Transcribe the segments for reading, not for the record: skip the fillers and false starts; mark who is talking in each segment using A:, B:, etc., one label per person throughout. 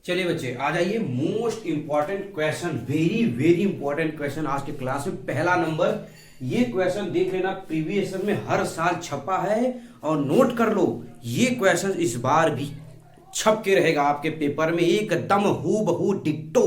A: चलिए बच्चे आ जाइए। Most important question, very very important question आज के क्लास में। पहला नंबर, ये क्वेश्चन देख लेना, प्रीवियस ईयर में हर साल छपा है और नोट कर लो, ये क्वेश्चन इस बार भी छप के रहेगा आपके पेपर में एकदम हूबहू डिट्टो।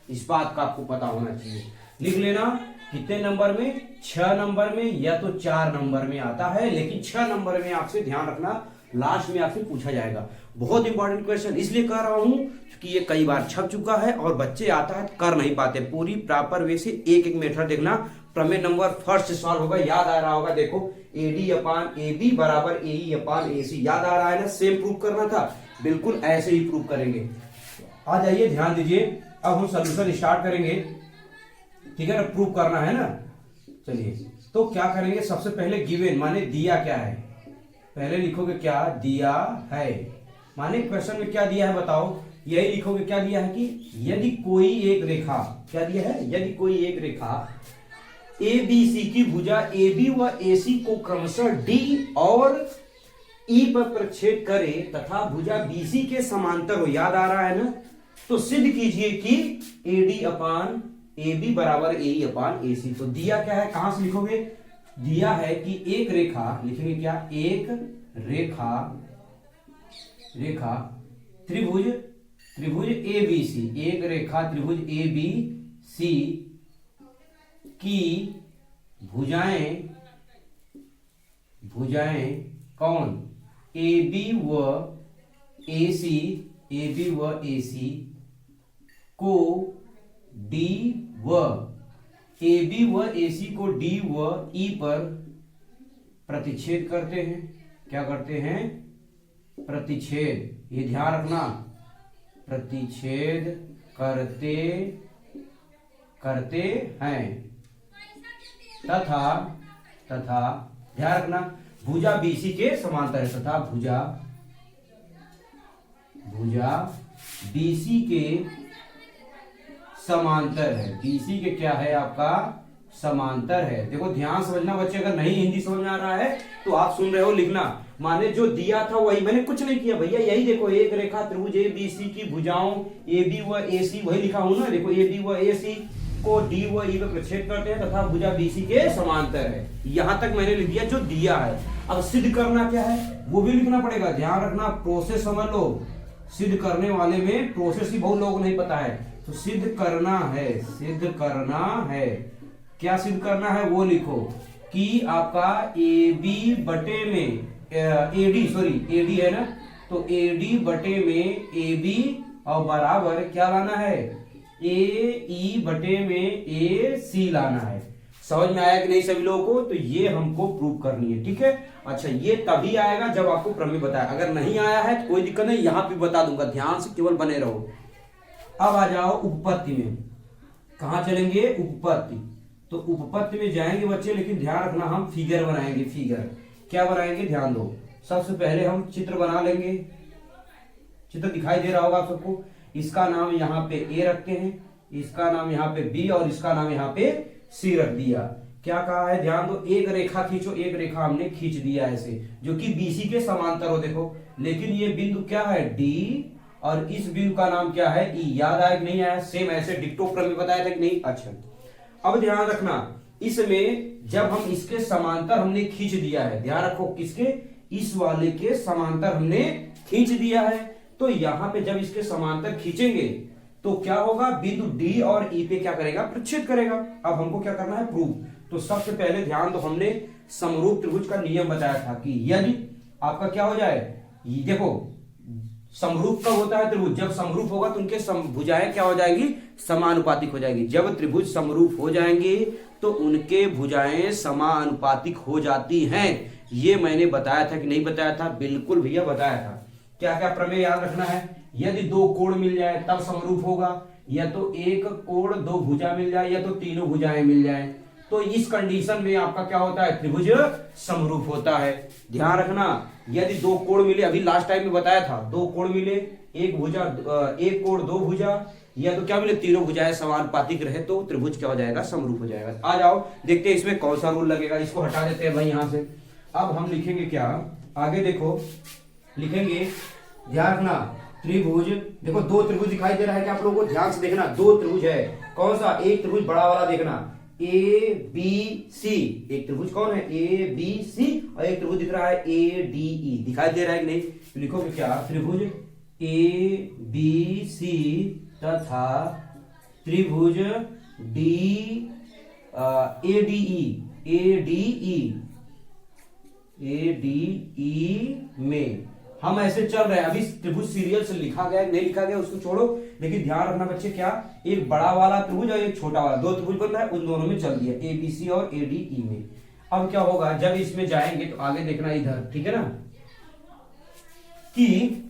A: इस बात का आपको पता होना चाहिए। लिख लेना कितने नंबर में, 6 नंबर में या तो 4 नंबर में आता है, लेकिन 6 नंबर में आपसे ध्यान रखना, लास्ट में आपसे पूछा जाएगा। बहुत इंपॉर्टेंट क्वेश्चन इसलिए कर रहा हूं क्योंकि ये कई बार छप चुका है और बच्चे आता है कर नहीं पाते। पूरी प्रॉपर वे से एक एक मेथड देखना। प्रमेय नंबर फर्स्ट सॉल्व होगा, याद आ रहा होगा, देखो AD अपान AB बराबर AE अपान AC, याद आ रहा है ना। सेम प्रूव करना था, बिल्कुल ऐसे ही प्रूव करेंगे। आ जाइए, ध्यान दीजिए। अब हम सोल्यूशन स्टार्ट करेंगे, ठीक है ना, प्रूव करना है ना। चलिए तो क्या करेंगे, सबसे पहले गिवन माने दिया क्या है, पहले लिखोगे क्या दिया है, माने क्वेश्चन में क्या दिया है बताओ, यही लिखोगे क्या दिया है कि यदि कोई एक रेखा, क्या दिया है, यदि कोई एक रेखा ABC की भुजा AB व AC को क्रमशः D और E पर प्रक्षेप करे तथा भुजा BC के समांतर हो, याद आ रहा है ना, तो सिद्ध कीजिए कि AD अपान AB बराबर AE अपान AC। तो दिया क्या है, कहां से लिखोगे, दिया है कि एक रेखा, लिखेंगे क्या, एक रेखा त्रिभुज ABC, एक रेखा त्रिभुज ABC की भुजाएं कौन, AB व AC को D व AB व AC को D व E पर प्रतिच्छेद करते हैं। क्या करते हैं, प्रतिच्छेद, ये ध्यान रखना, प्रतिच्छेद करते हैं तथा ध्यान रखना भुजा BC के समांतर है, तथा भुजा BC के समांतर है। BC के क्या है, आपका समांतर है। देखो ध्यान समझना बच्चे, अगर नहीं हिंदी समझ में आ रहा है तो आप सुन रहे हो, लिखना। माने जो दिया था वही, मैंने कुछ नहीं किया भैया, यही देखो, एक रेखा त्रिभुज ABC की भुजाओं AB व AC, वही लिखा हूं ना, देखो AB व AC को D व E पे प्रक्षेप करते हैं तथा भुजा BC के समांतर है। यहां तक मैंने लिख दिया जो दिया है। अब सिद्ध करना क्या है वो भी लिखना पड़ेगा, ध्यान रखना, प्रोसेस समझ लो। सिद्ध करने वाले में प्रोसेस ही बहुत लोगों को नहीं पता है, तो सिद्ध करना है। क्या सिद्ध करना है वो लिखो कि आपका AB बटे में AD है ना, तो AD बटे में AB और बराबर क्या लाना है, AE बटे में AC लाना है। समझ में आया कि नहीं सभी लोगों को, तो ये हमको प्रूव करनी है, ठीक है। अच्छा, ये तभी आएगा जब आपको प्रमेय बताया, अगर नहीं आया है तो कोई दिक्कत नहीं, यहां पे बता दूंगा, ध्यान से केवल बने रहो। अब आ जाओ उपपत्ति में, कहां चलेंगे, उपपत्ति। तो उपपत्ति में जाएंगे बच्चे, लेकिन ध्यान रखना हम फिगर बनाएंगे। फिगर क्या बनाएंगे, ध्यान दो। सबसे पहले हम चित्र बना लेंगे, चित्र दिखाई दे रहा होगा आप सबको। इसका नाम यहाँ पे A रखते हैं, इसका नाम यहाँ पे B और इसका नाम यहाँ पे C रख दिया। क्या कहा है, ध्यान दो, एक रेखा खींचो, एक रेखा हमने खींच दिया ऐसे, जो कि BC के समांतर हो, देखो। लेकिन ये बिंदु क्या है, D, और इस बिंदु का नाम क्या है, E। याद आया कि नहीं आया, सेम ऐसे डिक्टो क्रम में बताया था कि नहीं। अच्छा, अब ध्यान रखना, इसमें जब हम इसके समांतर हमने खींच दिया है, ध्यान रखो, किसके, इस वाले के समांतर हमने खींच दिया है, तो यहां पे जब इसके समांतर खींचेंगे तो क्या होगा, बिंदु D और E पे क्या करेगा, प्रच्छेद करेगा। अब हमको क्या करना है, प्रूफ। तो सबसे पहले ध्यान दो, हमने समरूप त्रिभुज का नियम बताया था कि यदि आपका क्या हो जाए, देखो समरूप कब होता है त्रिभुज, जब समरूप होगा तो उनके भुजाएं क्या हो जाएंगी, समानुपातिक हो जाएगी। जब त्रिभुज समरूप हो जाएंगे तो उनके भुजाएं समानुपातिक हो जाती हैं। ये मैंने बताया था कि नहीं बताया था, बिल्कुल भैया बताया था। क्या क्या प्रमेय याद रखना है, यदि दो कोण मिल जाए तब समरूप होगा, या तो एक कोण दो भुजा मिल जाए, या तो तीनों भुजाएं मिल जाए, तो इस कंडीशन में आपका क्या होता है, त्रिभुज समरूप होता है। ध्यान रखना, यदि दो कोण मिले, अभी लास्ट टाइम में बताया था, दो कोण मिले, एक कोण दो भुजा, या तो क्या मिले, तीनों भुजाएं समानुपातिक रहे तो त्रिभुज क्या हो जाएगा, समरूप हो जाएगा। आ जाओ देखते हैं इसमें कौन सा रूल लगेगा, इसको हटा देते हैं भाई यहां से। अब हम लिखेंगे क्या, आगे देखो लिखेंगे, ध्यान रखना, त्रिभुज, देखो दो त्रिभुज दिखाई दे रहा है कि आप लोगों को ध्यान से देखना, दो त्रिभुज है, कौन सा, एक त्रिभुज बड़ा वाला देखना ए बी सी, एक त्रिभुज कौन है ए बी सी, और एक त्रिभुज दिख रहा है ए डी ई, दिखाई दे रहा है कि नहीं, तो लिखोगे क्या, त्रिभुज ए बी सी तथा त्रिभुज डी ए डी ई में हम ऐसे चल रहे हैं। अभी त्रिभुज सीरियल से लिखा गया नहीं लिखा गया उसको छोड़ो, लेकिन ध्यान रखना बच्चे, क्या एक बड़ा वाला त्रिभुज और एक छोटा वाला, दो त्रिभुज बन रहा है, उन दोनों में चल दिया ए बी सी और ए डी ई में। अब क्या होगा, जब इसमें जाएंगे तो आगे देखना इधर, ठीक है ना, कि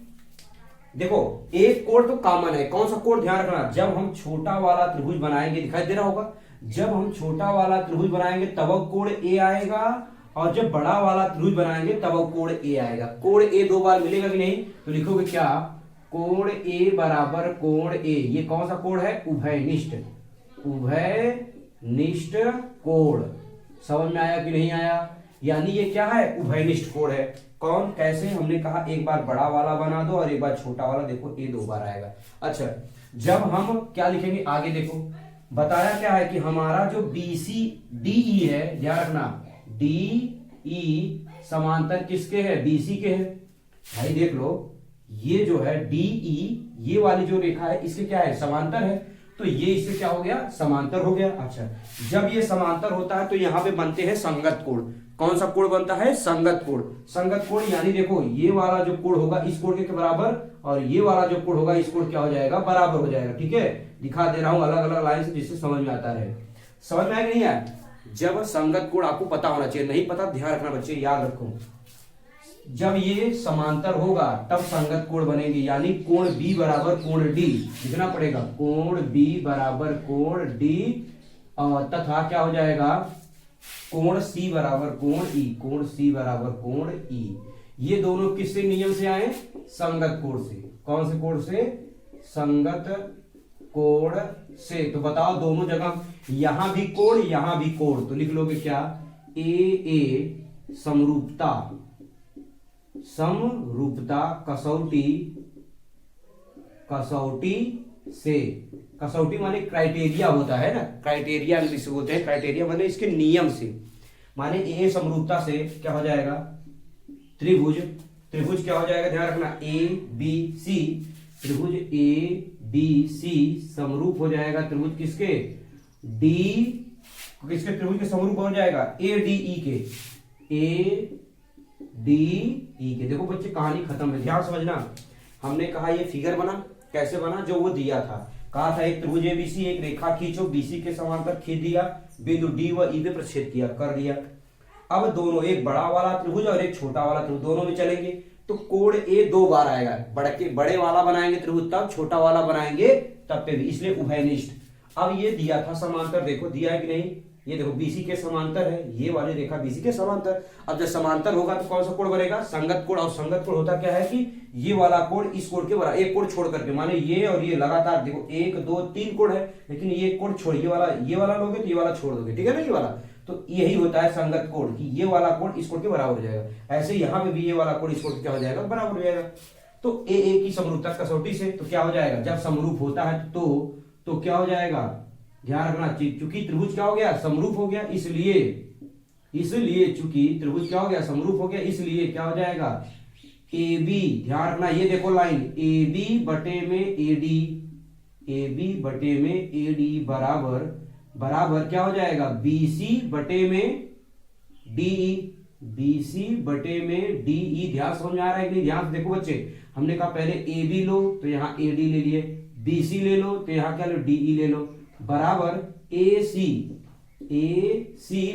A: देखो एक कोण तो कॉमन है, कौन सा कोण, ध्यान रखना, जब हम छोटा वाला त्रिभुज बनाएंगे, दिखाई दे रहा होगा, जब हम छोटा वाला त्रिभुज बनाएंगे तब कोण ए आएगा, और जब बड़ा वाला त्रिभुज बनाएंगे तब कोण ए आएगा। कोण ए दो बार मिलेगा कि नहीं, तो लिखोगे क्या, कोण ए बराबर कोण ए, ये कौन सा कोण है, उभयनिष्ठ, उभयनिष्ठ कोण। समझ में आया कि नहीं आया, यानी ये क्या है, उभयनिष्ठ कोण है। कौन, कैसे, हमने कहा एक बार बड़ा वाला बना दो और एक बार छोटा वाला, देखो ए दो बार आएगा। अच्छा, जब हम क्या लिखेंगे आगे देखो, बताया क्या है कि हमारा जो BC DE है, ध्यान रखना, DE समांतर किसके है, BC के है। भाई देख लो, ये जो है DE, ये वाली जो रेखा है इसके क्या है, समांतर है, तो ये इससे क्या हो गया, समांतर हो गया। अच्छा, जब ये समांतर होता है तो यहाँ पे बनते हैं संगत कोण। कौन सा कोण बनता है, संगत कोण। संगत कोण यानी देखो ये वाला जो कोण होगा इस कोण के बराबर, और ये वाला जो कोण होगा इस कोण क्या हो जाएगा, बराबर हो जाएगा। ठीक है, दिखा दे रहा हूं अलग अलग लाइन से, जिससे समझ में आता रहे। समझ में आया कि नहीं आया, जब संगत कोण आपको पता होना चाहिए, नहीं पता ध्यान रखना बच्चे, याद रखो, जब ये समांतर होगा तब संगत कोण बनेंगे, यानी कोण B बराबर कोण D लिखना पड़ेगा, कोण B बराबर कोण D, तथा क्या हो जाएगा, कोण C बराबर कोण E, कोण C बराबर कोण E। ये दोनों किससे नियम से आए, संगत कोण से। कौन से कोण से, संगत कोण से। तो बताओ दोनों जगह, यहां भी कोण यहां भी कोण, तो लिख लोगे क्या, ए समरूपता, समरूपता कसौटी, कसौटी से, कसौटी माने क्राइटेरिया होता है ना, क्राइटेरिया इंग्लिश होते हैं, क्राइटेरिया माने इसके नियम से, माने ए समरूपता से क्या हो जाएगा, त्रिभुज, त्रिभुज क्या हो जाएगा, ध्यान रखना, ए बी सी, त्रिभुज ए बी सी समरूप हो जाएगा त्रिभुज किसके, डी, किसके, त्रिभुज के समरूप हो जाएगा ए डी ई के, ए डी ई के। देखो बच्चे कहानी खत्म है, ध्यान समझना। हमने कहा ये फिगर बना, कैसे बना, जो वो दिया था, कहा था एक त्रिभुज एबीसी, एक रेखा खींचो, बीसी के समांतर खींच दिया, बिंदु डी व ई पे प्रक्षेप किया, कर दिया। अब दोनों, एक बड़ा वाला त्रिभुज और एक छोटा वाला त्रिभुज, दोनों में चलेंगे तो कोण ए दो बार आएगा, बड़े वाला बनाएंगे त्रिभुज तब, छोटा वाला बनाएंगे तब पे भी, इसलिए उभयनिष्ठ। अब ये दिया था समांतर, देखो दिया है कि नहीं, ये देखो बीसी के समांतर है, ये वाली रेखा बीसी के समांतर। अब जब समांतर होगा तो कौन सा कोण बनेगा, संगत कोण। और संगत कोण होता क्या है कि ये वाला कोण इस कोण के बराबर, एक कोण छोड़ करके, माने ये और ये लगातार, देखो 1 2 3 कोण है, लेकिन ये कोण छोड़, ये वाला लोगे तो ये वाला छोड़ दोगे, ठीक है ना, ये वाला, तो यही होता है संगत कोण, कि ये वाला कोण इस कोण के बराबर हो जाएगा। ऐसे यहाँ पे भी ये वाला कोण इस कोण क्या हो जाएगा, बराबर हो जाएगा। तो ए की समरूपता कसौटी से तो क्या हो जाएगा, जब समरूप होता है तो क्या हो जाएगा, ध्यान रखना, चूंकि त्रिभुज क्या हो गया, समरूप हो गया, इसलिए चूंकि त्रिभुज क्या हो गया, समरूप हो गया, इसलिए क्या हो जाएगा, ए बी, ध्यान रखना, ये देखो लाइन, ए बी बटे में ए डी, ए बी बटे में ए डी बराबर क्या हो जाएगा, बीसी बटे में डीई, बीसी बटे में डीई। ध्यान समझ में आ रहा है कि नहीं, ध्यान से देखो बच्चे, हमने कहा पहले ए बी लो तो यहाँ ए डी ले लिए, बीसी ले लो तो यहाँ क्या लो, डीई ले लो, बराबर ए सी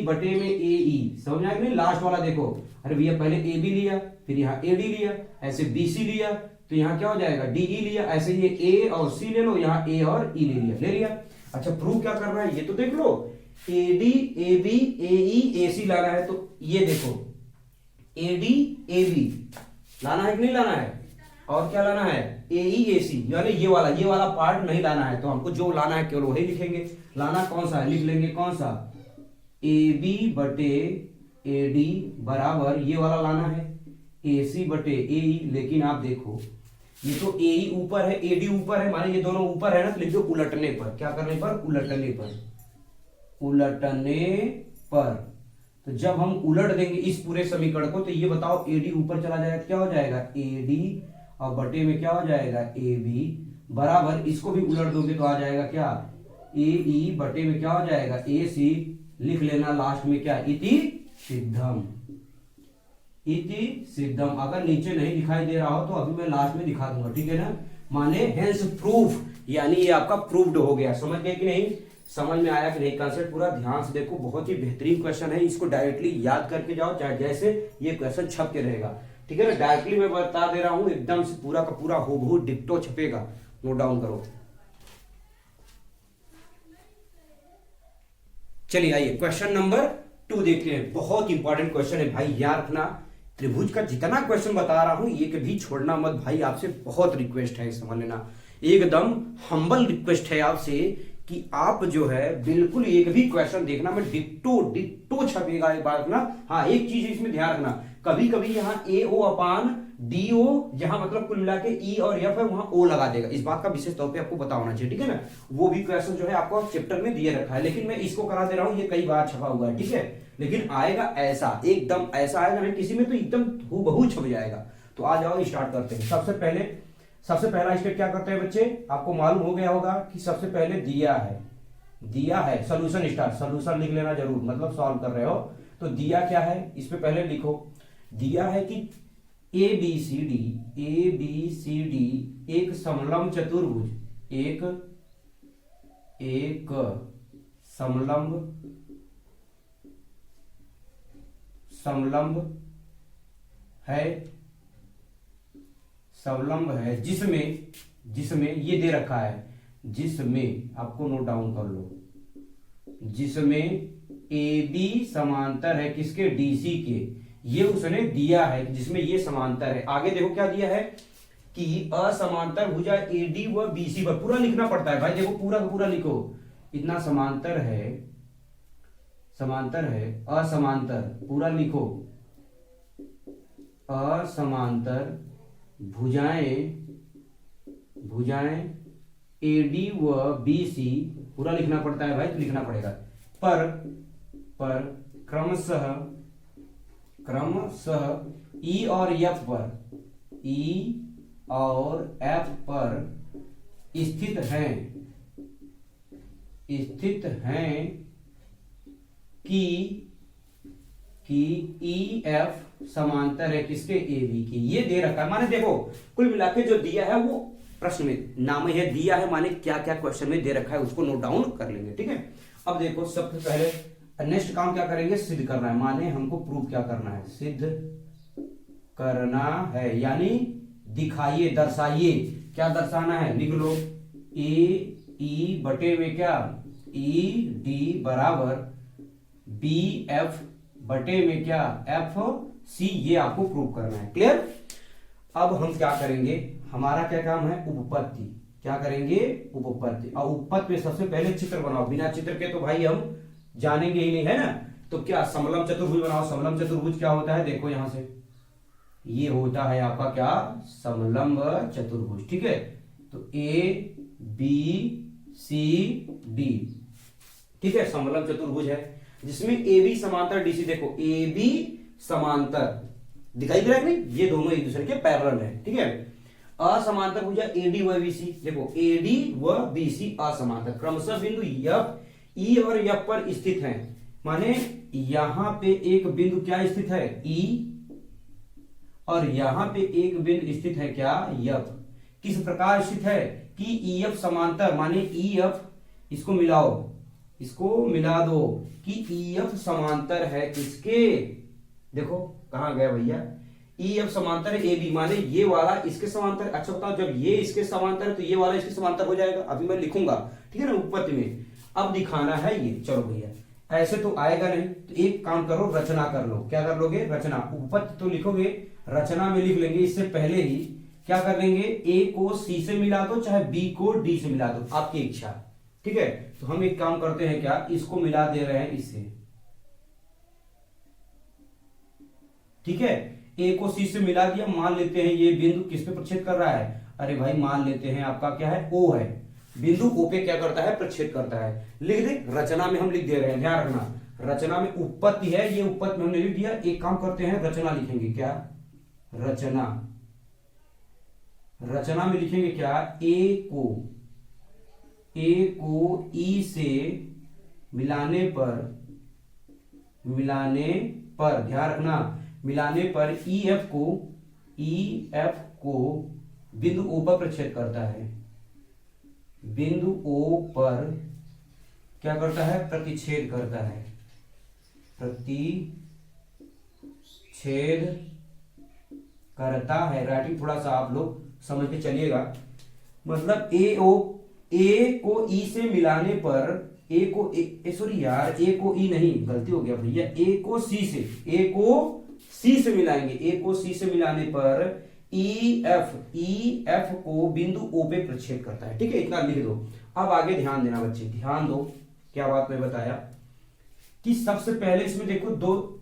A: बटे में ए ई। समझ में आया कि नहीं, लास्ट वाला देखो, अरे भैया पहले ए बी लिया, फिर यहाँ ए डी लिया, ऐसे बीसी लिया तो यहाँ क्या हो जाएगा, डीई लिया, ऐसे ये ए और सी ले लो, यहाँ ए और ई ले लिया। अच्छा, प्रूव क्या करना है ये तो देख लो, ए डी ए बी ए ई ए सी लाना है, तो ये देखो ए डी ए बी लाना है कि नहीं लाना है, और क्या लाना है, ए ई ए सी, यानी ये वाला पार्ट नहीं लाना है, तो हमको जो लाना है केवल वही लिखेंगे। लाना कौन सा है, लिख लेंगे कौन सा, ए बी बटे ए डी बराबर ये वाला लाना है, ए सी बटे ए ई। लेकिन आप देखो ये तो ए ही ऊपर है, एडी ऊपर है, माने ये दोनों ऊपर है ना, तो लिख दो उलटने पर। क्या करने पर? उलटने पर। उलटने पर। तो जब हम उलट देंगे इस पूरे समीकरण को, तो ये बताओ एडी ऊपर चला जाएगा, क्या हो जाएगा? एडी, और बटे में क्या हो जाएगा? ए बी, बराबर इसको भी उलट दोगे तो आ जाएगा क्या? ए ई, बटे में क्या हो जाएगा? ए सी, लिख लेना लास्ट में क्या? इति सिद्धम। इति सिद्धम। अगर नीचे नहीं दिखाई दे रहा हो तो अभी मैं लास्ट में दिखा दूंगा, ठीक है ना? माने हेंस प्रूफ, यानी ये आपका प्रूव्ड हो गया। समझ गए कि नहीं? समझ में आया कि नहीं? कंसेप्ट पूरा ध्यान से देखो, बहुत ही बेहतरीन क्वेश्चन है, इसको डायरेक्टली याद करके जाओ, चाहे जैसे ये क्वेश्चन छप के रहेगा, ठीक है ना? डायरेक्टली मैं बता दे रहा हूं, एकदम से पूरा का पूरा हूबहू डिक्टो छपेगा, नोट डाउन करो। चलिए आइए क्वेश्चन नंबर 2 देखते हैं। बहुत इंपॉर्टेंट क्वेश्चन है भाई, याद रखना। त्रिभुज का जितना क्वेश्चन बता रहा हूं एक भी छोड़ना मत भाई, आपसे बहुत रिक्वेस्ट है, समझ लेना। एकदम हम्बल रिक्वेस्ट है आपसे कि आप जो है बिल्कुल एक भी क्वेश्चन देखना, मैं डिक्टो डिक्टो छपेगा एक बार ना। हाँ, एक चीज इसमें ध्यान रखना, कभी कभी यहाँ ए ओ अपान डी ओ, जहां मतलब कुल मिला के ई और एफ है, वहां ओ लगा देगा। इस बात का विशेष तौर पे आपको पता होना चाहिए, ठीक है ना? वो भी क्वेश्चन जो है आपको चैप्टर में दिए रखा है, लेकिन मैं इसको करा दे रहा हूं, ये कई बार छपा हुआ है, ठीक है? लेकिन आएगा ऐसा, एकदम ऐसा आएगा नहीं, किसी में तो एकदम हूबहू छप जाएगा। तो आ जाओ स्टार्ट करते हैं। सबसे पहला स्टेप क्या करते हैं बच्चे? आपको मालूम हो गया होगा कि सबसे पहले दिया है सोल्यूशन स्टार्ट। सोल्यूशन लिख लेना जरूर, मतलब सॉल्व कर रहे हो तो दिया क्या है इस पे पहले लिखो। दिया है कि ए बी सी डी एक समलंब चतुर्भुज, एक समलंब है जिसमें ये दे रखा है, जिसमें आपको नोट डाउन कर लो, जिसमें ए बी समांतर है किसके? डीसी के। ये उसने दिया है जिसमें ये समांतर है। आगे देखो क्या दिया है कि असमांतर भुजा एडी व बीसी पर, पूरा लिखना पड़ता है भाई, देखो पूरा का पूरा लिखो। इतना समांतर है असमांतर, पूरा लिखो। असमांतर भुजाएं एडी व बीसी, पूरा लिखना पड़ता है भाई, तो लिखना पड़ेगा। पर क्रमशः ई और एफ पर स्थित हैं कि ई एफ समांतर है किसके? ए बी के। ये दे रखा है, माने देखो कुल मिला के जो दिया है वो प्रश्न में नाम है दिया है, माने क्या क्या क्वेश्चन में दे रखा है उसको नोट डाउन कर लेंगे, ठीक है? अब देखो सबसे पहले नेक्स्ट काम क्या करेंगे? सिद्ध करना है, माने हमको प्रूव क्या करना है? सिद्ध करना है, यानी दिखाइए, दर्शाइए। क्या दर्शाना है? लिख लो ए ई बटे में क्या? ई डी बराबर बी एफ बटे में क्या? F C. ये आपको प्रूव करना है, क्लियर? अब हम क्या करेंगे? हमारा क्या काम है? उपपत्ति। क्या करेंगे? उपपत्ति। और उपपत्ति में सबसे पहले चित्र बनाओ, बिना चित्र के तो भाई हम जानेंगे ही नहीं, है ना? तो क्या समलंब चतुर्भुज बनाओ। समलंब चतुर्भुज क्या होता है? देखो यहां से, ये होता है आपका क्या? समलंब चतुर्भुज, ठीक है? तो ए बी सी डी, ठीक है, समलंब चतुर्भुज है जिसमें ए बी समांतर डीसी। देखो ए बी समांतर दिखाई दे रहा है नहीं? ये दोनों एक दूसरे के पैरेलल है, ठीक है? असमांतर भुजा एडी व बीसी। देखो एडी व बीसी असमांतर, क्रमशः बिंदु एफ ई और एफ पर स्थित है, माने यहां पे एक बिंदु क्या स्थित है? ई, और यहां पे एक बिंदु स्थित है क्या? एफ। किस प्रकार स्थित है? कि ई एफ समांतर, माने ई एफ, इसको मिला दो कि ई एफ समांतर है किसके? देखो कहां गया भैया? ई एफ समांतर है ए बी, माने ये वाला इसके समांतर। अच्छा बताओ, जब ये इसके समांतर है तो ये वाला इसके समांतर हो जाएगा। अभी मैं लिखूंगा, ठीक है ना, उपपत्ति में। अब दिखाना है ये, चलो भैया, ऐसे तो आएगा नहीं, तो एक काम करो, रचना कर लो। क्या कर लोगे? रचना। उपपत्ति तो लिखोगे, रचना में लिख लेंगे। इससे पहले ही क्या कर लेंगे? ए को सी से मिला दो, चाहे बी को डी से मिला दो, आपकी इच्छा, ठीक है? तो हम एक काम करते हैं, क्या इसको मिला दे रहे हैं इससे, ठीक है? ए को सी से मिला दिया। मान लेते हैं ये बिंदु किस पे प्रक्षेप कर रहा है? अरे भाई मान लेते हैं आपका क्या है, ओ है, बिंदु ओ पे क्या करता है, प्रक्षेप करता है। लिख दे, रचना में हम लिख दे रहे हैं, ध्यान रखना रचना में उत्पत्ति है, ये उत्पत्ति में हमने लिख दिया। एक काम करते हैं, रचना लिखेंगे, क्या रचना, रचना में लिखेंगे क्या, ए को ई से मिलाने पर ध्यान रखना, मिलाने पर ई एफ को बिंदु ओ पर प्रक्षेप करता है, बिंदु ओ पर क्या करता है, प्रतिच्छेद करता है, प्रतिच्छेद करता है। राइटिंग थोड़ा सा आप लोग समझ के चलिएगा, मतलब ए को ई से मिलाने पर, ए को ई नहीं, गलती हो गया भैया, ए को सी से मिलाएंगे, ए को सी से मिलाने पर ई एफ को बिंदु ओ पे प्रक्षेप करता है। ठीक है, इतना लिख दो। अब आगे ध्यान देना बच्चे, ध्यान दो, क्या बात मैं बताया कि सबसे पहले इसमें देखो दो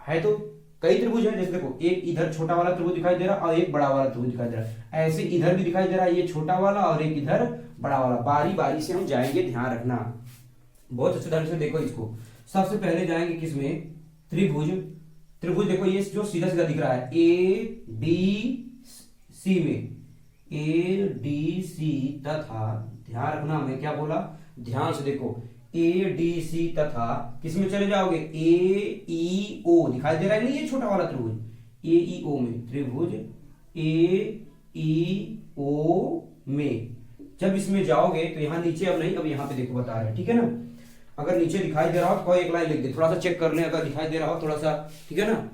A: है, तो कई त्रिभुज है, जैसे देखो एक इधर छोटा वाला त्रिभुज दिखाई दे रहा और एक बड़ा वाला त्रिभुज दिखाई दे रहा है, ऐसे इधर भी दिखाई दे रहा है ये छोटा वाला और एक इधर बड़ा वाला। बारी बारी से हम जाएंगे, ध्यान रखना, बहुत अच्छे ढंग से देखो इसको। सबसे पहले जाएंगे किसमें, त्रिभुज देखो ये जो सीधा सीधा दिख रहा है ए डी सी में, ए डी सी तथा, ध्यान रखना मैं क्या बोला, ध्यान से देखो, ए डी सी तथा किसमें चले जाओगे, ए ई ओ दिखाई दे रहा है नहीं, ये छोटा वाला त्रिभुज, ए ई ओ में, त्रिभुज ए ई ओ में जब इसमें जाओगे तो यहां नीचे अब नहीं, अब यहां पे देखो बता रहे हैं, ठीक है ना। अगर नीचे दिखाई दे रहा हो तो कोई एक लाइन लिख दे, थोड़ा सा चेक कर ले, अगर दिखाई दे रहा हो थोड़ा सा, ठीक है ना।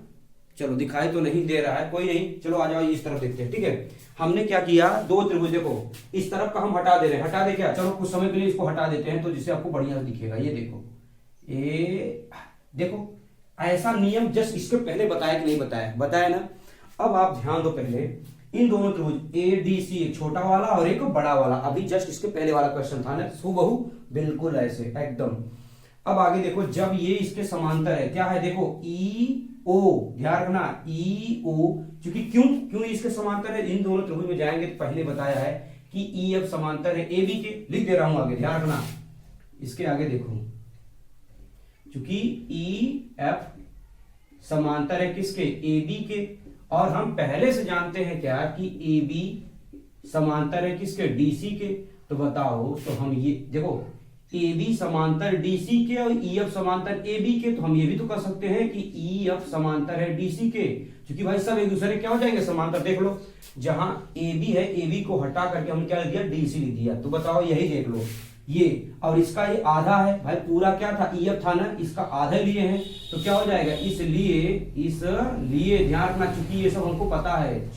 A: चलो दिखाई तो नहीं दे रहा है, कोई नहीं, चलो आ जाओ इस तरफ देखते हैं। ठीक है, हमने क्या किया, दो त्रिभुज देखो, इस तरफ का हम हटा दे रहे हैं, हटा दे क्या, चलो कुछ समय के लिए इसको हटा देते हैं तो जिससे आपको बढ़िया दिखेगा। ये देखो, देखो ऐसा नियम जस्ट इसके पहले बताया कि नहीं बताया, बताया ना। अब आप ध्यान दो, पहले इन दोनों त्रिभुज ए डी सी, एक छोटा वाला और एक बड़ा वाला, अभी जस्ट इसके पहले वाला क्वेश्चन था ना, सुबहू बिल्कुल ऐसे एकदम। अब आगे देखो, जब ये इसके समांतर है, क्या है देखो, ई ओ, ध्यान रखना ई ओ, क्योंकि क्यों इसके समांतर है, इन दोनों त्रिभुज में जाएंगे तो पहले बताया है कि ई एफ समांतर है ए बी के, लिख दे रहा हूं आगे, ध्यान रखना इसके आगे देखो, क्योंकि ई एफ समांतर है किसके, ए बी के, और हम पहले से जानते हैं क्या कि ए बी समांतर है किसके, डी सी के। तो बताओ, तो हम ये देखो, ए बी समांतर डी सी के और ई एफ समांतर ए बी के, तो हम ये भी तो कर सकते हैं कि ई एफ समांतर है डी सी के, क्योंकि भाई सब एक दूसरे क्या हो जाएंगे, समांतर। देख लो, जहां ए बी है, ए बी को हटा करके हमने क्या लिख दिया, डी सी लिख दिया। तो बताओ, यही देख लो ये, और इसका ये आधा है भाई, पूरा क्या था, ई एफ था ना, इसका आधा लिए हैं, तो क्या हो जाएगा, इसलिए ध्यान रखना, चूंकि ये सब हमको पता है,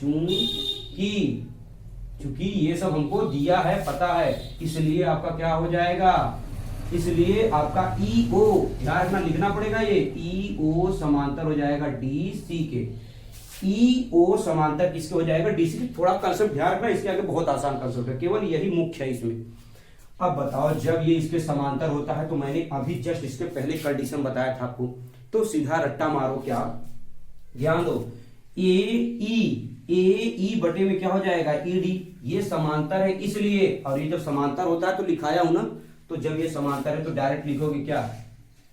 A: चूंकि ये सब हमको दिया है, पता है, इसलिए आपका क्या हो जाएगा, इसलिए आपका ई ओ, ध्यान रखना लिखना पड़ेगा, ये ई ओ समांतर हो जाएगा डी सी के, ई ओ समांतर किसके हो जाएगा, डी सी के। थोड़ा कंसेप्ट ध्यान रखना, इसके आगे बहुत आसान कंसेप्ट है, केवल यही मुख्य है इसमें। अब बताओ, जब ये इसके समांतर होता है, तो मैंने अभी जस्ट इसके पहले कंडीशन बताया था आपको, तो सीधा रट्टा मारो, क्या ध्यान दो, ए ई बटे में क्या हो जाएगा, ई डी, ये समांतर है इसलिए, और ये जब समांतर होता है तो लिखाया हूं ना, तो जब ये समांतर है तो डायरेक्ट लिखोगे क्या,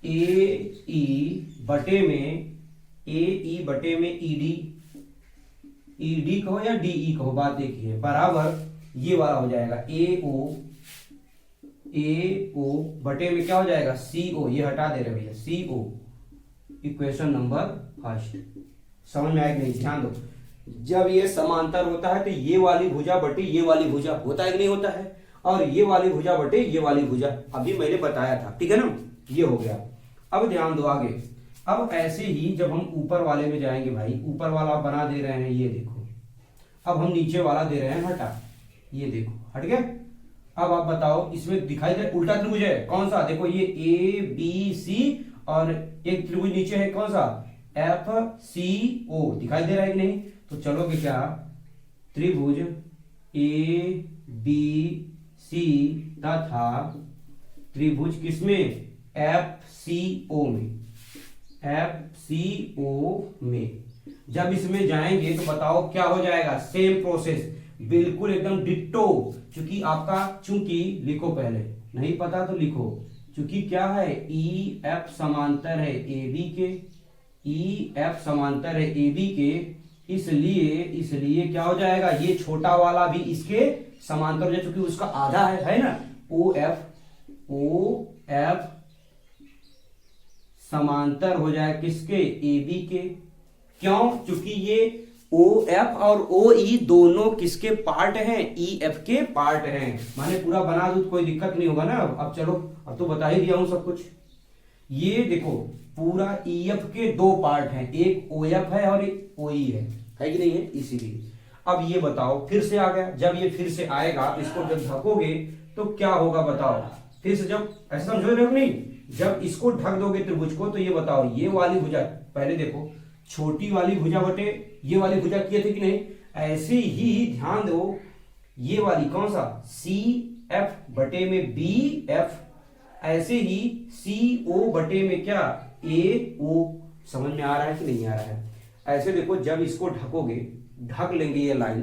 A: ए ई बटे में ई डी कहो या डी ई कहो, बात देखिए, बराबर ये वाला हो जाएगा, ए ओ बटे में क्या हो जाएगा, सी ओ, ये हटा दे रहे भैया, सी ओ, इक्वेशन नंबर फर्स्ट। समझ में आएगी नहीं, ध्यान दो, जब ये समांतर होता है तो ये वाली भुजा बटे ये वाली भुजा होता है कि नहीं होता है, और ये वाली भुजा बटे ये वाली भुजा, अभी मैंने बताया था, ठीक है ना, ये हो गया। अब ध्यान दो आगे, अब ऐसे ही जब हम ऊपर वाले में जाएंगे भाई, ऊपर वाला बना दे रहे हैं, ये देखो, अब हम नीचे वाला दे रहे हैं हटा, ये देखो हट गया। अब आप बताओ, इसमें दिखाई दे उल्टा त्रिभुज है, कौन सा, देखो ये ए बी सी, और एक त्रिभुज नीचे है कौन सा, एफ सी ओ, दिखाई दे रहा है कि नहीं। तो चलोगे क्या, त्रिभुज ए बी सी तथा त्रिभुज किसमें, एफ सी ओ में, जब इसमें जाएंगे तो बताओ क्या हो जाएगा, सेम प्रोसेस, बिल्कुल एकदम डिट्टो। चूंकि लिखो, पहले नहीं पता तो लिखो, चूंकि क्या है ई एफ समांतर है ए बी के, ई एफ समांतर है ए बी के, इसलिए क्या हो जाएगा, ये छोटा वाला भी इसके समांतर हो जाए, चूंकि उसका आधा है ना। ओ एफ समांतर हो जाए किसके, ए बी के। क्यों, क्योंकि ये ओ एफ और ओ ई दोनों किसके पार्ट हैं, ई एफ के पार्ट हैं। माने पूरा बना दूं तो कोई दिक्कत नहीं होगा ना। अब चलो, अब तो बता ही दिया हूं सब कुछ। ये देखो पूरा ई एफ के दो पार्ट हैं, एक ओ एफ है और एक ओ ई है कि नहीं है, इसीलिए। अब ये बताओ, फिर से आ गया, जब ये फिर से आएगा इसको जब ढकोगे तो क्या होगा बताओ। फिर से जब ऐसा समझो रहे हो नहीं, जब इसको ढक दोगे त्रिभुज को, तो ये बताओ ये वाली भुजा, पहले देखो छोटी वाली भुजा बटे ये वाली भुजा किए थे कि नहीं, ऐसे ही ध्यान दो ये वाली कौन सा, सी एफ बटे में बी एफ, ऐसे ही सी ओ बटे में क्या, ए ओ। समझ में आ रहा है कि नहीं आ रहा है। ऐसे देखो जब इसको ढकोगे, ढक लेंगे ये लाइन,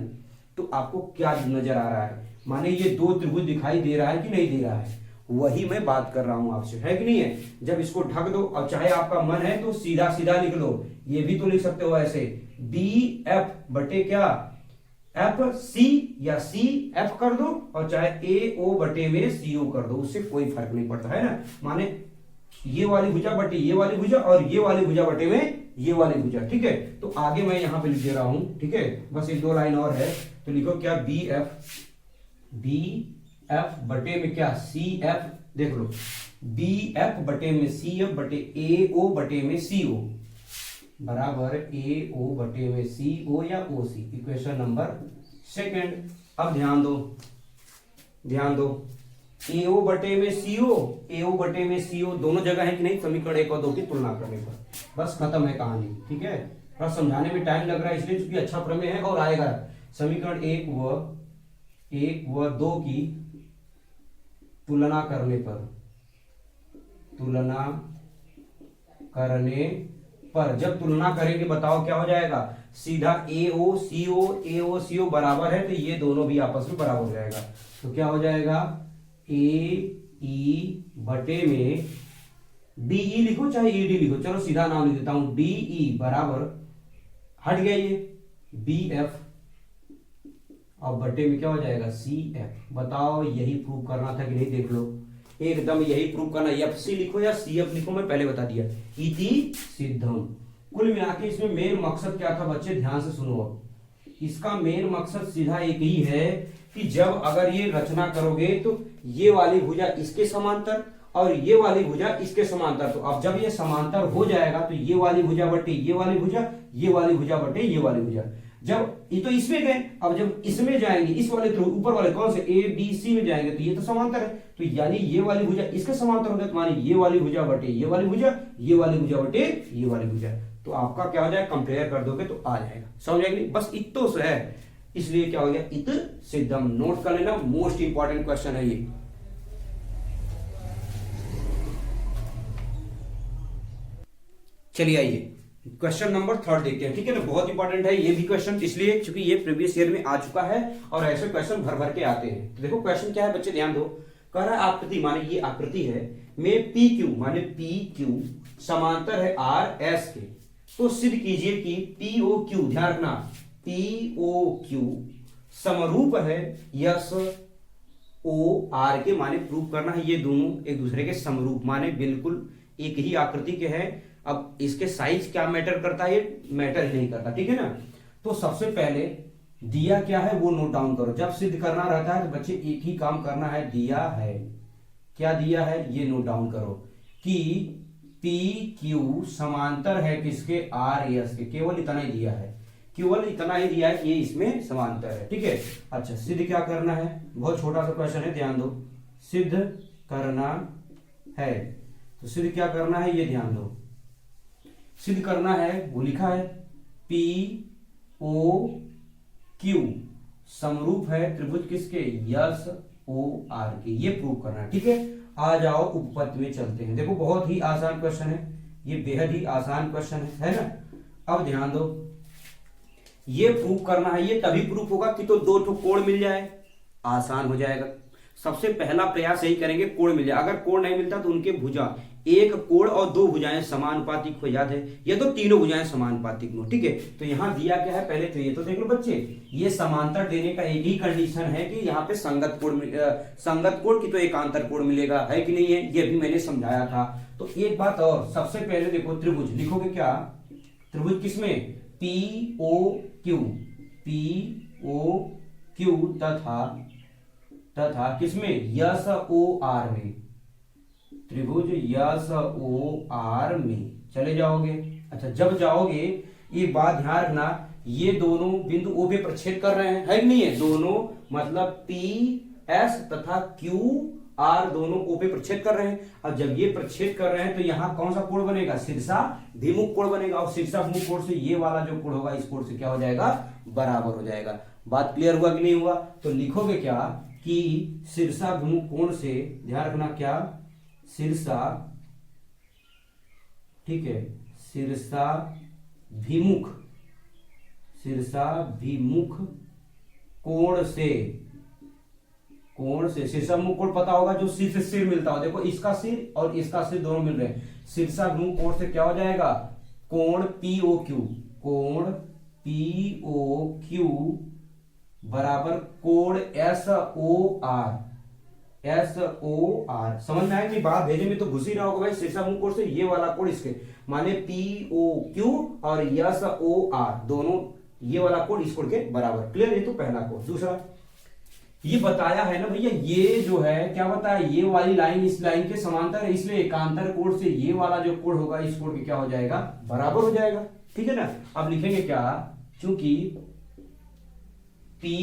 A: तो आपको क्या नजर आ रहा है, माने ये दो त्रिभुज दिखाई दे रहा है कि नहीं दे रहा है, वही मैं बात कर रहा हूं आपसे, है कि नहीं है। जब इसको ढक दो, और चाहे आपका मन है तो सीधा सीधा लिख लो, ये भी तो लिख सकते हो ऐसे, बी एफ बटे क्या, एफ सी या सी एफ कर दो, और चाहे ए ओ बटे में सी ओ कर दो, उससे कोई फर्क नहीं पड़ता है ना। माने ये वाली भुजा बटे ये वाली भुजा, और ये वाली भुजा बटे में ये वाली भुजा, ठीक है। तो आगे मैं यहां पे लिख दे रहा हूं, ठीक है, बस एक दो लाइन और है, तो लिखो क्या, बी एफ बटे में क्या, सी एफ, देख लो बी एफ बटे में सी एफ बटे ए ओ बटे में सी ओ बराबर ए ओ बटे में सी ओ या ओ सी, इक्वेशन नंबर सेकंड। अब ध्यान दो ए ओ बटे में सी ओ बटे में सी ओ दोनों जगह है कि नहीं, समीकरण 1 और 2 की तुलना करने पर बस खत्म है कहानी, ठीक है। थोड़ा समझाने में टाइम लग रहा है इसलिए, क्योंकि अच्छा प्रमेय है और आएगा। समीकरण 1 व 2 की तुलना करने पर जब तुलना करेंगे बताओ क्या हो जाएगा, सीधा ए ओ सी ओ बराबर है, तो ये दोनों भी आपस में बराबर हो जाएगा। तो क्या हो जाएगा, ए ई बटे में डी ई लिखो चाहे ई डी लिखो, चलो सीधा नाम लिख देता हूं, डी ई बराबर, हट गया ये बी एफ, और बटे में क्या हो जाएगा, सी एफ। बताओ यही प्रूव करना था कि नहीं, देख लो एकदम यही प्रूव करना, एफ सी लिखो या सी एफ लिखो, मैं पहले बता दिया, इति सिद्धम। कुल मिला के इसमें मेन मकसद क्या था बच्चे, ध्यान से सुनो। अब इसका मेन मकसद सीधा एक ही है कि जब अगर ये रचना करोगे तो ये वाली भुजा इसके समांतर और ये वाली भुजा इसके समांतर, तो अब जब ये समांतर हो जाएगा तो ये वाली भुजा बटे ये वाली भुजा, ये वाली भुजा बटे ये वाली भुजा। जब ये तो इसमें गए, अब जब इसमें जाएंगे, इस वाले थ्रू ऊपर वाले कौन से ए बी सी में जाएंगे, तो ये तो समांतर है, तो यानी ये वाली भुजा इसके समांतर हो गया, तो मानी ये वाली भुजा बटे ये वाली भुजा, ये वाली भुजा बटे ये वाली भुजा, तो आपका क्या हो जाएगा, कंपेयर कर दोगे तो आ जाएगा। समझ आएगी, बस इतो से है, इसलिए क्या हो गया, इत सिद्धम। नोट कर लेना, मोस्ट इंपॉर्टेंट क्वेश्चन है ये। चलिए आइए क्वेश्चन नंबर 3 देखते हैं, ठीक है ना। बहुत इंपॉर्टेंट है ये भी क्वेश्चन, इसलिए क्योंकि ये प्रीवियस ईयर में आ चुका है और ऐसे क्वेश्चन भर भर के आते हैं। तो देखो क्वेश्चन क्या है बच्चे, ध्यान दो। कह रहा है आकृति, माने ये आकृति है, में पी क्यू माने पी क्यू समांतर है आर एस के, तो सिद्ध कीजिए कि पी ओ क्यू, ध्यान रखना, पी ओ क्यू समरूप है यस ओ आर के, माने प्रूव करना है ये दोनों एक दूसरे के समरूप, माने बिल्कुल एक ही आकृति के हैं। अब इसके साइज क्या मैटर करता है, ये मैटर ही नहीं करता, ठीक है ना। तो सबसे पहले दिया क्या है वो नोट डाउन करो। जब सिद्ध करना रहता है तो बच्चे एक ही काम करना है, दिया है, क्या दिया है ये नोट डाउन करो कि पी क्यू समांतर है किसके, आर एस के, केवल इतना ही दिया है, केवल इतना ही दिया है कि ये इसमें समांतर है, ठीक है। अच्छा सिद्ध क्या करना है, बहुत छोटा सा क्वेश्चन है, ध्यान दो। सिद्ध करना है, तो सिद्ध क्या करना है ये ध्यान दो। सिद्ध करना है वो लिखा है पी ओ क्यू समरूप है त्रिभुज किसके, यस ओ आर के, ये प्रूव करना है, ठीक है। आ जाओ उपपत्ति में चलते हैं। देखो बहुत ही आसान क्वेश्चन है ये, बेहद ही आसान क्वेश्चन है ना। अब ध्यान दो, ये प्रूफ करना है, ये तभी प्रूफ होगा कि तो दो ठो कोण मिल जाए, आसान हो जाएगा। सबसे पहला प्रयास यही करेंगे, कोण मिल जाए। अगर कोण नहीं मिलता तो उनके भुजा, एक कोण और दो भुजाएं समानुपातिक हो जाते हैं, ये तो तीनों भुजाएं समानुपातिक हो, ठीक है। तो यहाँ दिया क्या है पहले तो ये तो देख लो बच्चे, ये समांतर देने का एक ही कंडीशन है कि यहाँ पे संगत कोण की तो एकांतर कोण मिलेगा, है कि नहीं है, ये भी मैंने समझाया था। तो एक बात और, सबसे पहले देखो त्रिभुज लिखोगे क्या, त्रिभुज किसमें, पी ओ क्यू तथा किसमें, यस ओ आर में, त्रिभुज यस ओ आर में चले जाओगे। अच्छा जब जाओगे, ये बात ध्यान रखना, ये दोनों बिंदु ओ पे प्रच्छेद कर रहे हैं, है कि नहीं है, दोनों मतलब पी एस तथा क्यू आर दोनों ओ पे प्रच्छेद कर रहे हैं। अब जब ये प्रच्छेद कर रहे हैं तो यहाँ कौन सा कोण बनेगा, शीर्षाभिमुख कोण बनेगा, और शीर्षाभिमुख कोण से ये वाला जो कोण होगा इस कोण से क्या हो जाएगा, बराबर हो जाएगा। बात क्लियर हुआ कि नहीं हुआ। तो लिखोगे क्या कि शीर्षाभिमुख कोण से, ध्यान रखना क्या, शीर्षा, ठीक है, शीर्षाभिमुख कोण से शीर्षाभिमुख कोण पता होगा, जो सिर से सिर मिलता हो, देखो इसका सिर और इसका सिर दोनों मिल रहे हैं, शीर्षाभिमुख कोण से क्या हो जाएगा, कोण पीओक्यू बराबर कोण एसओआर। समझ में आया कि बात भेजे में तो घुस ही रहा होगा भाई, शीर्षाभिमुख कोण से ये वाला कोण इसके माने पीओक्यू और एसओआर दोनों ये वाला कोण इस कोण के बराबर। क्लियर, ये तो पहला कोण। दूसरा ये बताया है ना भैया, ये जो है क्या बताया, ये वाली लाइन इस लाइन के समांतर है, इसलिए एकांतर कोण से ये वाला जो कोण होगा इस कोण के क्या हो जाएगा, बराबर हो जाएगा, ठीक है ना। अब लिखेंगे क्या, चूंकि पी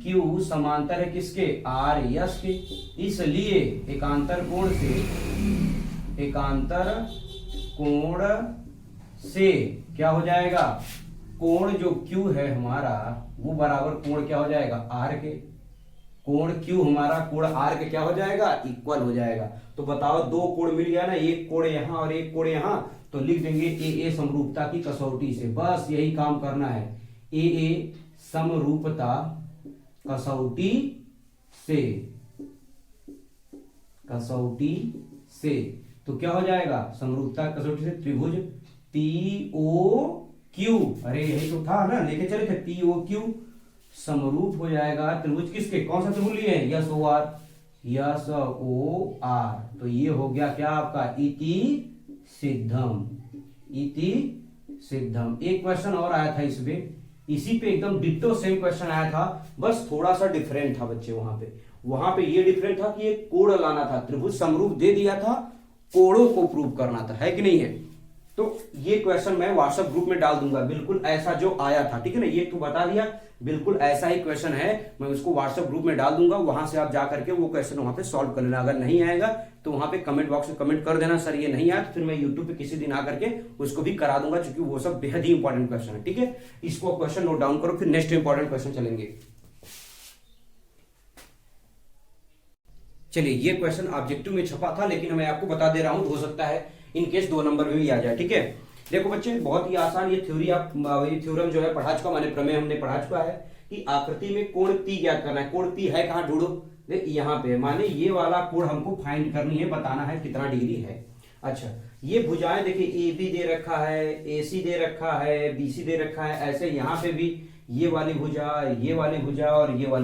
A: क्यू समांतर है किसके, आर एस के, इसलिए एकांतर कोण से क्या हो जाएगा, कोण जो क्यू है हमारा वो बराबर कोण क्या हो जाएगा, आर के, कोण क्यू हमारा कोण आर के क्या हो जाएगा, इक्वल हो जाएगा। तो बताओ दो कोण मिल गया ना, एक कोण यहां और एक कोण यहां, तो लिख देंगे ए समरूपता की कसौटी से, बस यही काम करना है, ए समरूपता कसौटी से तो क्या हो जाएगा, समरूपता कसौटी से त्रिभुज पीओक्यू, अरे यही तो था ना, लेके चले थे, पीओक्यू समरूप हो जाएगा त्रिभुज किसके, कौन सा त्रिभुज लिए हैं, यस ओ आर। तो ये हो गया क्या आपका इति सिद्धम। एक क्वेश्चन और आया था इसमें, इसी पे एकदम डिट्टो सेम क्वेश्चन आया था, बस थोड़ा सा डिफरेंट था बच्चे। वहां पे ये डिफरेंट था कि एक कोण लाना था, त्रिभुज समरूप दे दिया था, कोणों को प्रूव करना था, है कि नहीं है। तो ये क्वेश्चन मैं व्हाट्सएप ग्रुप में डाल दूंगा, बिल्कुल ऐसा जो आया था, ठीक है ना, ये तो बता दिया, बिल्कुल ऐसा ही क्वेश्चन है, मैं उसको व्हाट्सएप ग्रुप में डाल दूंगा, वहां से आप जाकर के वो क्वेश्चन वहां पे सॉल्व कर लेना। अगर नहीं आएगा तो वहां पे कमेंट बॉक्स में कमेंट कर देना, सर ये नहीं आया, तो फिर मैं यूट्यूब पे किसी दिन आकर के उसको भी करा दूंगा, क्योंकि वो सब बेहद ही इंपॉर्टेंट क्वेश्चन है, ठीक है। इसको क्वेश्चन नोट डाउन करो, फिर नेक्स्ट इंपॉर्टेंट क्वेश्चन चलेंगे। चलिए, ये क्वेश्चन ऑब्जेक्टिव में छपा था, लेकिन मैं आपको बता दे रहा हूं, हो सकता है इनकेस 2 नंबर में भी आ जाए, ठीक है। देखो बच्चे, बहुत ही आसान ये थ्योरी, आप ये थ्योरम जो है पढ़ा चुका, मैंने प्रमेय हमने पढ़ा चुका है कि आकृति में कोण पी ज्ञात करना है। कोण पी है कहां, ढूंढो, यहाँ पे, माने ये वाला कोण हमको फाइंड करनी है, बताना है कितना डिग्री है। अच्छा, ये भुजाएं देखिए, ए बी दे रखा है, ए सी दे रखा है, बी सी दे रखा है, ऐसे यहाँ पे भी ये वाली भुजा और ये वाली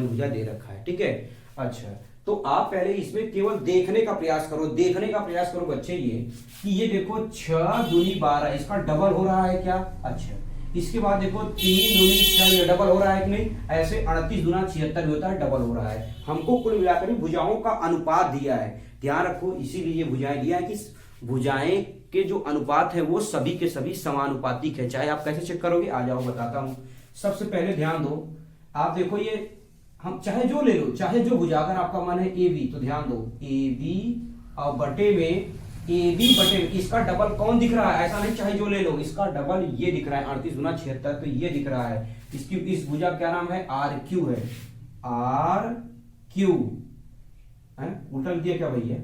A: भुजा दे रखा है, ठीक है। अच्छा, तो आप पहले इसमें केवल देखने का प्रयास करो बच्चे, ये कि ये देखो 6 दूनी 12, इसका डबल हो रहा है क्या। अच्छा, इसके बाद देखो 3 दूनी 6, ये डबल हो रहा है कि नहीं, ऐसे 38 दूना 76 होता है, डबल हो रहा है। हमको कुल मिलाकर भुजाओं का अनुपात दिया है, ध्यान रखो, इसीलिए ये भुजाएं दिया है कि भुजाएं के जो अनुपात है वो सभी के सभी समानुपातिक है। चाहे आप कैसे चेक करोगे, आ जाओ बताता हूं। सबसे पहले ध्यान दो, आप देखो ये हम चाहे जो ले लो, चाहे जो भुजा, अगर आपका मन है ए बी, तो ध्यान दो ए बी और बटे में ए बी बटे में, इसका डबल कौन दिख रहा है, ऐसा नहीं चाहे जो ले लो, इसका डबल ये दिख रहा है, 38 गुना 76, तो ये दिख रहा है। इसकी इस भुजा क्या नाम है, आर क्यू है, आर क्यू है, उल्टा लिख दिया क्या भैया,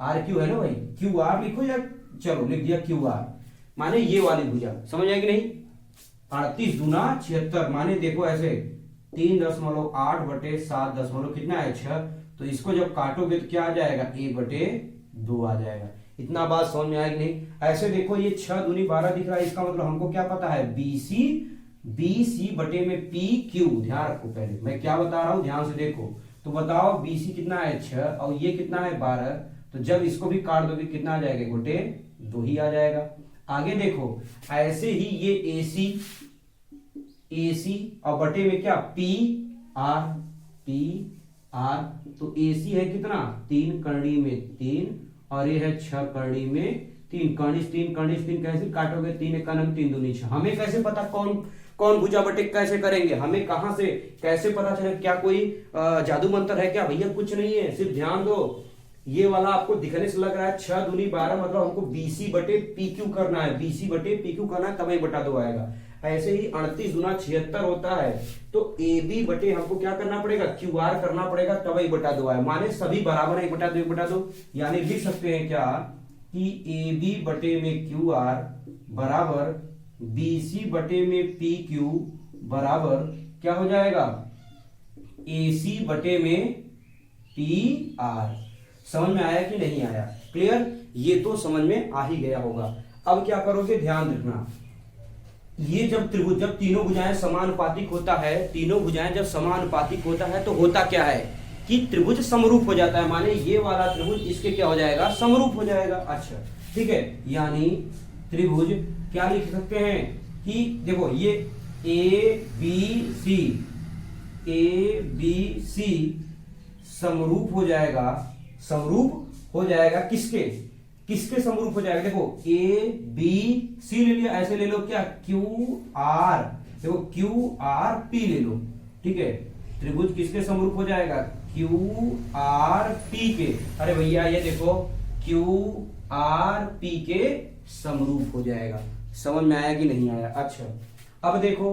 A: आर क्यू है ना भाई, क्यू आर लिखो, या चलो लिख दिया क्यू आर, माने ये वाली भुजा, समझ आएगी नहीं, 38 दूना 76, माने देखो ऐसे 3.8 बटे 7 दशमलव कितना है 6, तो इसको जब काटोगे तो क्या आ जाएगा 1/2 आ जाएगा। इतना बात समझ में आएगी नहीं? ऐसे देखो ये 6 दूनी 12 दिख रहा है, इसका मतलब हमको क्या पता है BC बटे में PQ। ध्यान रखो, पहले मैं क्या बता रहा हूं ध्यान से देखो। तो बताओ BC कितना है 6 और ये कितना है 12, तो जब इसको भी काट दोगे कितना आ जाएगा 1/2 ही आ जाएगा। आगे देखो ऐसे ही ये AC और बटे में क्या PR, तो AC है कितना 3 करड़ी में 3 और ये है 6 करड़ी में 3, कर्निश 3 कैसे काटोगे 3 1 3 दूनी 6। हमें कैसे पता कौन भुजा बटे कैसे करेंगे, हमें कहां से कैसे पता चले? क्या कोई जादू मंत्र है क्या? भैया कुछ नहीं है, सिर्फ ध्यान दो। ये वाला आपको दिखने से लग रहा है 6 दूनी 12, मतलब हमको BC बटे PQ करना है, BC बटे PQ करना है, तब 1/2 आएगा। ऐसे ही 38 दूना 76 होता है, तो AB बटे हमको क्या करना पड़ेगा QR करना पड़ेगा, तब 1/2 आए। माने सभी बराबर है 1/2, यानी लिख सकते हैं क्या कि AB बटे में QR बराबर BC बटे में PQ बराबर क्या हो जाएगा AC बटे में PR। समझ में आया कि नहीं आया? क्लियर? ये तो समझ में आ ही गया होगा। अब क्या करोगे ध्यान रखना, ये जब त्रिभुज जब तीनों भुजाएं समानुपातिक होता है, तीनों भुजाएं जब समानुपातिक होता है तो होता क्या है कि त्रिभुज समरूप हो जाता है। माने ये वाला त्रिभुज इसके क्या हो जाएगा समरूप हो जाएगा। अच्छा ठीक है, यानी त्रिभुज क्या लिख सकते हैं कि देखो ये ABC समरूप हो जाएगा किसके समरूप हो जाएगा? देखो ABC ले लिया, ऐसे ले लो क्या QR, देखो QRP ले लो, ठीक है। त्रिभुज किसके समरूप हो जाएगा QRP के। अरे भैया ये देखो QRP के समरूप हो जाएगा। समझ में आया कि नहीं आया? अच्छा अब देखो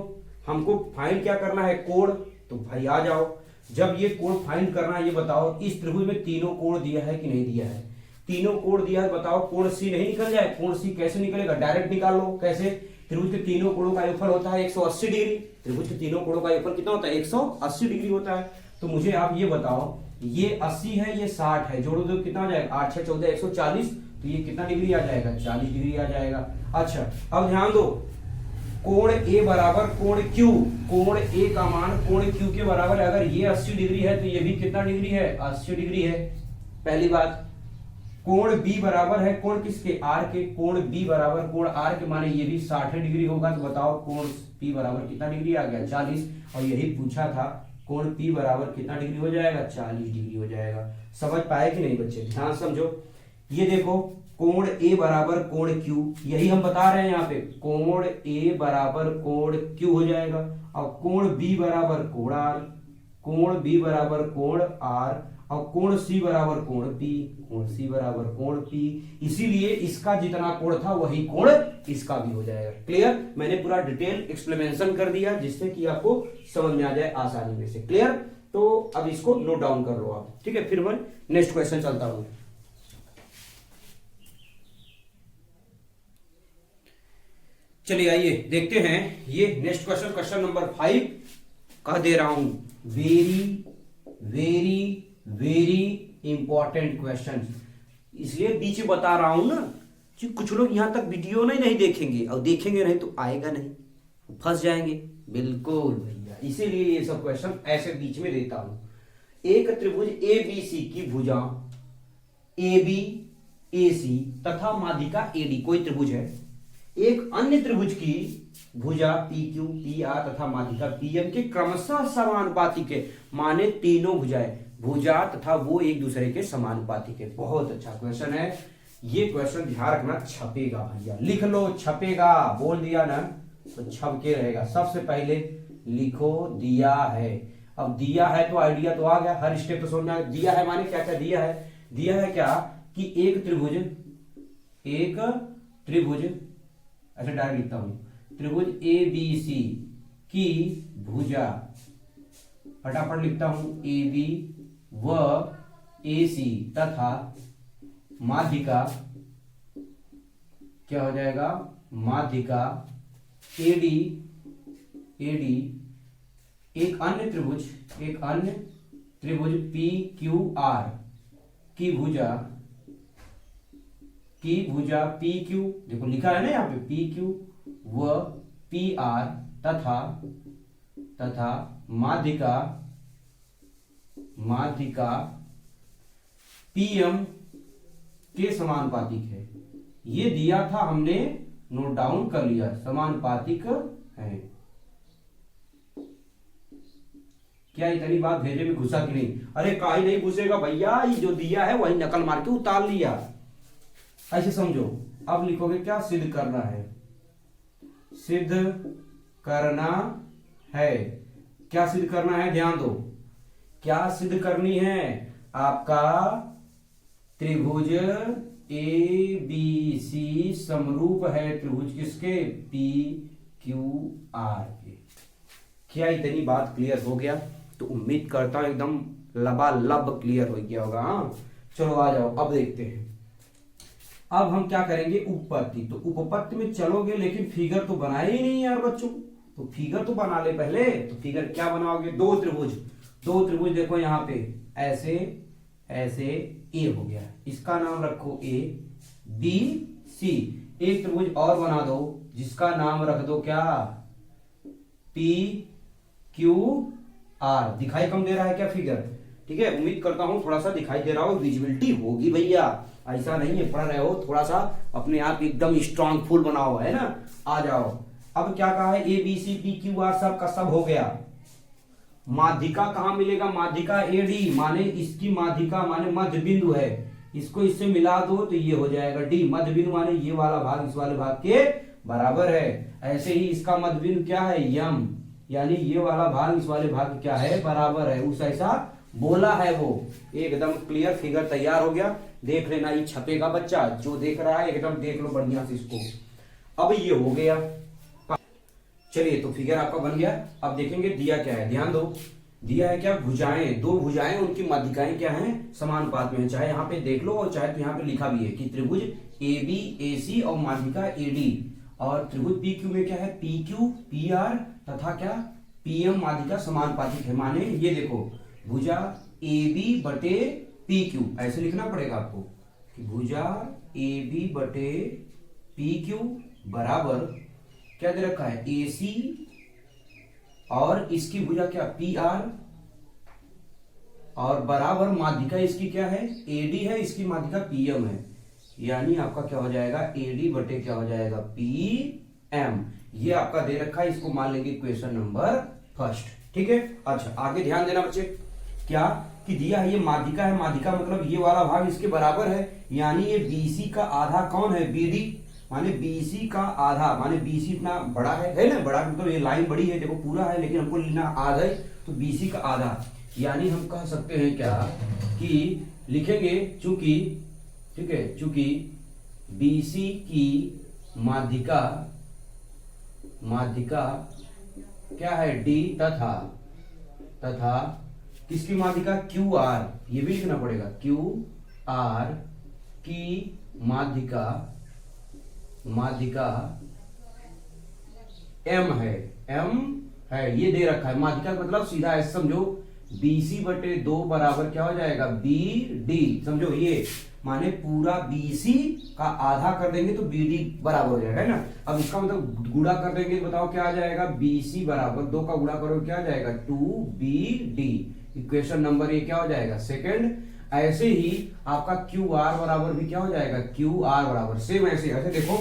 A: हमको फाइंड क्या करना है कोण, तो भाई आ जाओ। जब ये कोण फाइंड करना है, ये बताओ इस त्रिभुज में तीनों कोण दिया है कि नहीं दिया है? तीनों कोण दिया है, बताओ कोण C नहीं निकल जाए? कोण C कैसे निकलेगा? डायरेक्ट निकाल लो। कैसे? त्रिभुज के तीनों कोणों का योगफल होता है 180 डिग्री। त्रिभुज के तीनों कोणों का योगफल कितना होता है 180 डिग्री होता है। तो मुझे आप ये बताओ, ये 80 है ये 60 है, जोड़ो तो कितना आ जाएगा 8 6 14 140, तो ये कितना डिग्री आ जाएगा 40 डिग्री आ जाएगा। अच्छा अब ध्यान दो, कोण A बराबर कोण Q, कोण A का मान कोण Q के बराबर है। अगर ये 80 डिग्री है तो ये भी कितना डिग्री है 80 डिग्री है। पहली बात, कोण B बराबर है कोण किसके R के, कोण B बराबर कोण R के, माने ये भी 60 डिग्री होगा। तो बताओ कोण P बराबर कितना डिग्री आ गया 40, और यही पूछा था कोण P बराबर कितना डिग्री हो जाएगा 40 डिग्री हो जाएगा। समझ पाए कि नहीं बच्चे? ध्यान समझो, ये देखो कोण A बराबर कोण Q, यही हम बता रहे हैं यहाँ पे, कोण A बराबर कोण Q हो जाएगा, और कोण B बराबर कोण R, कोण B बराबर कोण R, और कोण C बराबर कोण P, कोण C बराबर कोण P। इसीलिए इसका जितना कोण था वही कोण इसका भी हो जाएगा। क्लियर? मैंने पूरा डिटेल एक्सप्लेनेशन कर दिया जिससे कि आपको समझ में आ जाए आसानी में से। क्लियर? तो अब इसको नोट डाउन कर लो आप, ठीक है। फिर मैं नेक्स्ट क्वेश्चन चलता हूं। चलिए आइए देखते हैं ये नेक्स्ट क्वेश्चन, क्वेश्चन नंबर 5 कह दे रहा हूं, very very very important question. इसलिए बीच में बता रहा हूं ना कि कुछ लोग यहां तक वीडियो नहीं देखेंगे, और देखेंगे नहीं तो आएगा नहीं, फंस जाएंगे। बिल्कुल भैया, इसीलिए ये सब क्वेश्चन ऐसे बीच में देता हूं। एक त्रिभुज ABC की भुजा AB AC तथा माध्यिका AD, कोई त्रिभुज है। एक अन्य त्रिभुज की भुजा PQ PR तथा माध्यिका PM के क्रमशः समानुपातिक है, माने तीनों भुजा तथा वो एक दूसरे के समानुपातिक है। बहुत अच्छा क्वेश्चन है ये। क्वेश्चन ध्यान रखना, छपेगा भैया, लिख लो, छपेगा। बोल दिया ना तो छप के रहेगा। सबसे पहले लिखो दिया है। अब दिया है तो आइडिया तो आ गया, हर स्टेप तो समझना है। दिया है माने क्या क्या दिया है? दिया है क्या कि एक त्रिभुज ऐसे डायरेक्ट लिखता हूं, त्रिभुज ABC की भुजा, फटाफट लिखता हूं, AB व AC तथा माध्यिका क्या हो जाएगा माध्यिका AD AD एक अन्य त्रिभुज PQR की भुजा PQ, देखो लिखा है ना यहाँ पे PQ व PR तथा माध्यिका PM के समानुपातिक है। ये दिया था, हमने नोट डाउन कर लिया, समानुपातिक है। क्या इतनी बात भेजे में घुसा कि नहीं? अरे काहे नहीं घुसेगा भैया, ये जो दिया है वही नकल मार के उतार लिया, ऐसे समझो। अब लिखोगे क्या? सिद्ध करना है, सिद्ध करना है। क्या सिद्ध करना है? ध्यान दो, क्या सिद्ध करनी है? आपका त्रिभुज ABC समरूप है त्रिभुज किसके? PQR के। क्या इतनी बात क्लियर हो गया? तो उम्मीद करता हूं एकदम लबालब क्लियर हो गया होगा। हाँ चलो आ जाओ, अब देखते हैं। अब हम क्या करेंगे? उपपत्ति। तो उपपत्ति में चलोगे, लेकिन फिगर तो बनाए ही नहीं यार बच्चों, तो फिगर तो बना ले पहले। तो फिगर क्या बनाओगे? दो त्रिभुज देखो यहाँ पे, ऐसे ए हो गया, इसका नाम रखो ABC। एक त्रिभुज और बना दो जिसका नाम रख दो क्या? PQR। दिखाई कम दे रहा है क्या फिगर? ठीक है, उम्मीद करता हूं थोड़ा सा दिखाई दे रहा हो, विजिबिलिटी होगी भैया, ऐसा नहीं है पढ़ रहे हो, थोड़ा सा अपने आप एकदम स्ट्रांग फुल बनाओ, है ना। आ जाओ, अब क्या कहा है? ABCPQR सब का सब हो गया। माध्यिका कहां मिलेगा? माध्यिका AD, माने इसकी माध्यिका माने मध्य बिंदु है, इसको इससे मिला दो तो ये हो जाएगा D। मध्य बिंदु माने ये वाला भाग इस वाले भाग के बराबर है। ऐसे ही इसका मध्य बिंदु क्या है? M, यानी ये वाला भाग इस वाले भाग क्या है? बराबर है। उस ऐसा बोला है वो। एकदम क्लियर फिगर तैयार हो गया, देख लेना, ये छपेगा बच्चा, जो देख रहा है एकदम देख लो बढ़िया से इसको। अब ये हो गया, चलिए तो फिगर आपका बन गया। अब देखेंगे दिया क्या है, ध्यान दो। दिया है क्या? भुजाएं, दो भुजाएं, उनकी माध्यिकाएं क्या हैं? समानुपात में है। चाहे यहाँ पे देख लो और चाहे तो यहाँ पे लिखा भी है कि त्रिभुज ABAC और माध्यिका AD, और त्रिभुज PQ में क्या है? PQ PR तथा क्या? PM माध्यिका समानुपातिक है। माने ये देखो, भुजा AB बटे PQ, ऐसे लिखना पड़ेगा आपको कि भुजा AB बटे PQ बराबर क्या दे रखा है? AC, और इसकी भुजा क्या? PR, और बराबर माध्यिका इसकी क्या है? AD है, इसकी माध्यिका PM है। यानी आपका क्या हो जाएगा? AD बटे क्या हो जाएगा? PM। ये आपका दे रखा है, इसको मान लेंगे क्वेश्चन नंबर फर्स्ट। ठीक है, अच्छा आगे ध्यान देना बच्चे, क्या कि दिया है ये माध्यिका है, माध्यिका मतलब ये वाला भाग इसके बराबर है, यानी ये BC का आधा कौन है? BD, माने BC का आधा, माने BC इतना बड़ा है ना, बड़ा मतलब ये लाइन बड़ी है, देखो पूरा है लेकिन हमको लेना आधा है, तो BC का आधा, यानी हम कह सकते हैं क्या कि लिखेंगे, चूंकि ठीक है, चूंकि BC की माध्यिका क्या है? D तथा किसकी माध्यिका? QR, ये भी लिखना पड़ेगा, QR की माध्यिका M है, ये दे रखा है। माध्यिका मतलब सीधा ऐसे समझो, BC बटे 2 बराबर क्या हो जाएगा? BD, समझो ये, माने पूरा BC का आधा कर देंगे तो BD बराबर हो जाएगा, है ना। अब इसका मतलब गुणा कर देंगे तो बताओ क्या आ जाएगा? BC बराबर 2 का गुणा करो क्या आ जाएगा? 2BD। इक्वेशन नंबर ये क्या हो जाएगा? सेकंड। ऐसे ही आपका QR बराबर भी क्या हो जाएगा? QR बराबर सेम ऐसे देखो,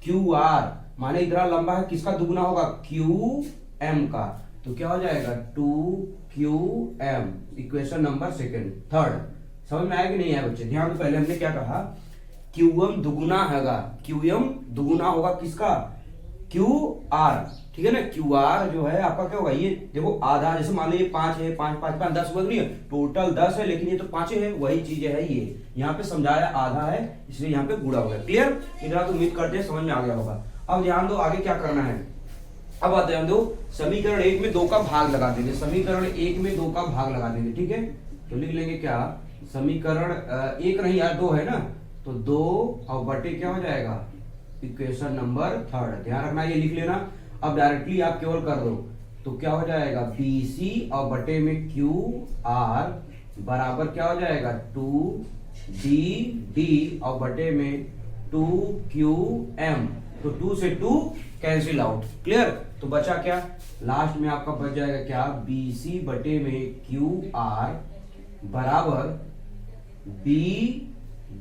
A: QR माने इतना लंबा है, किसका दुगुना होगा? QM का, तो क्या हो जाएगा? 2QM। Equation number second. Third समझ में आया कि नहीं आया बच्चे? ध्यान दो, पहले हमने क्या कहा? QM दुगुना होगा, QM दुगुना होगा किसका? QR, ठीक है ना। QR जो है आपका क्या होगा? ये देखो आधा, जैसे मान लो ये 5 है, 5 5 5 10 हुआ नहीं है, टोटल 10 है, लेकिन ये तो 5 है, वही चीज है। ये यहाँ पे समझाया आधा है, इसलिए यहाँ पे गुणा हो गया। क्लियर? इतना तो उम्मीद करते हैं समझ में आ गया होगा। अब ध्यान दो आगे क्या करना है। अब ध्यान दो, समीकरण 1 में 2 का भाग लगा देंगे, समीकरण 1 में 2 का भाग लगा देंगे, ठीक है। तो लिख लेंगे क्या? समीकरण 1 नहीं यार 2 है ना, तो 2 और बटे क्या हो जाएगा? Equation number third. ध्यान रखना, ये लिख लेना। अब डायरेक्टली आप केवल कर दो, तो क्या हो जाएगा बी सी और बटे में क्यू आर बराबर क्या हो जाएगा 2 डी और बटे में 2 QM। तो 2 से 2 कैंसिल आउट। क्लियर? तो बचा क्या लास्ट में आपका बच जाएगा क्या बी सी बटे में क्यू आर बराबर बी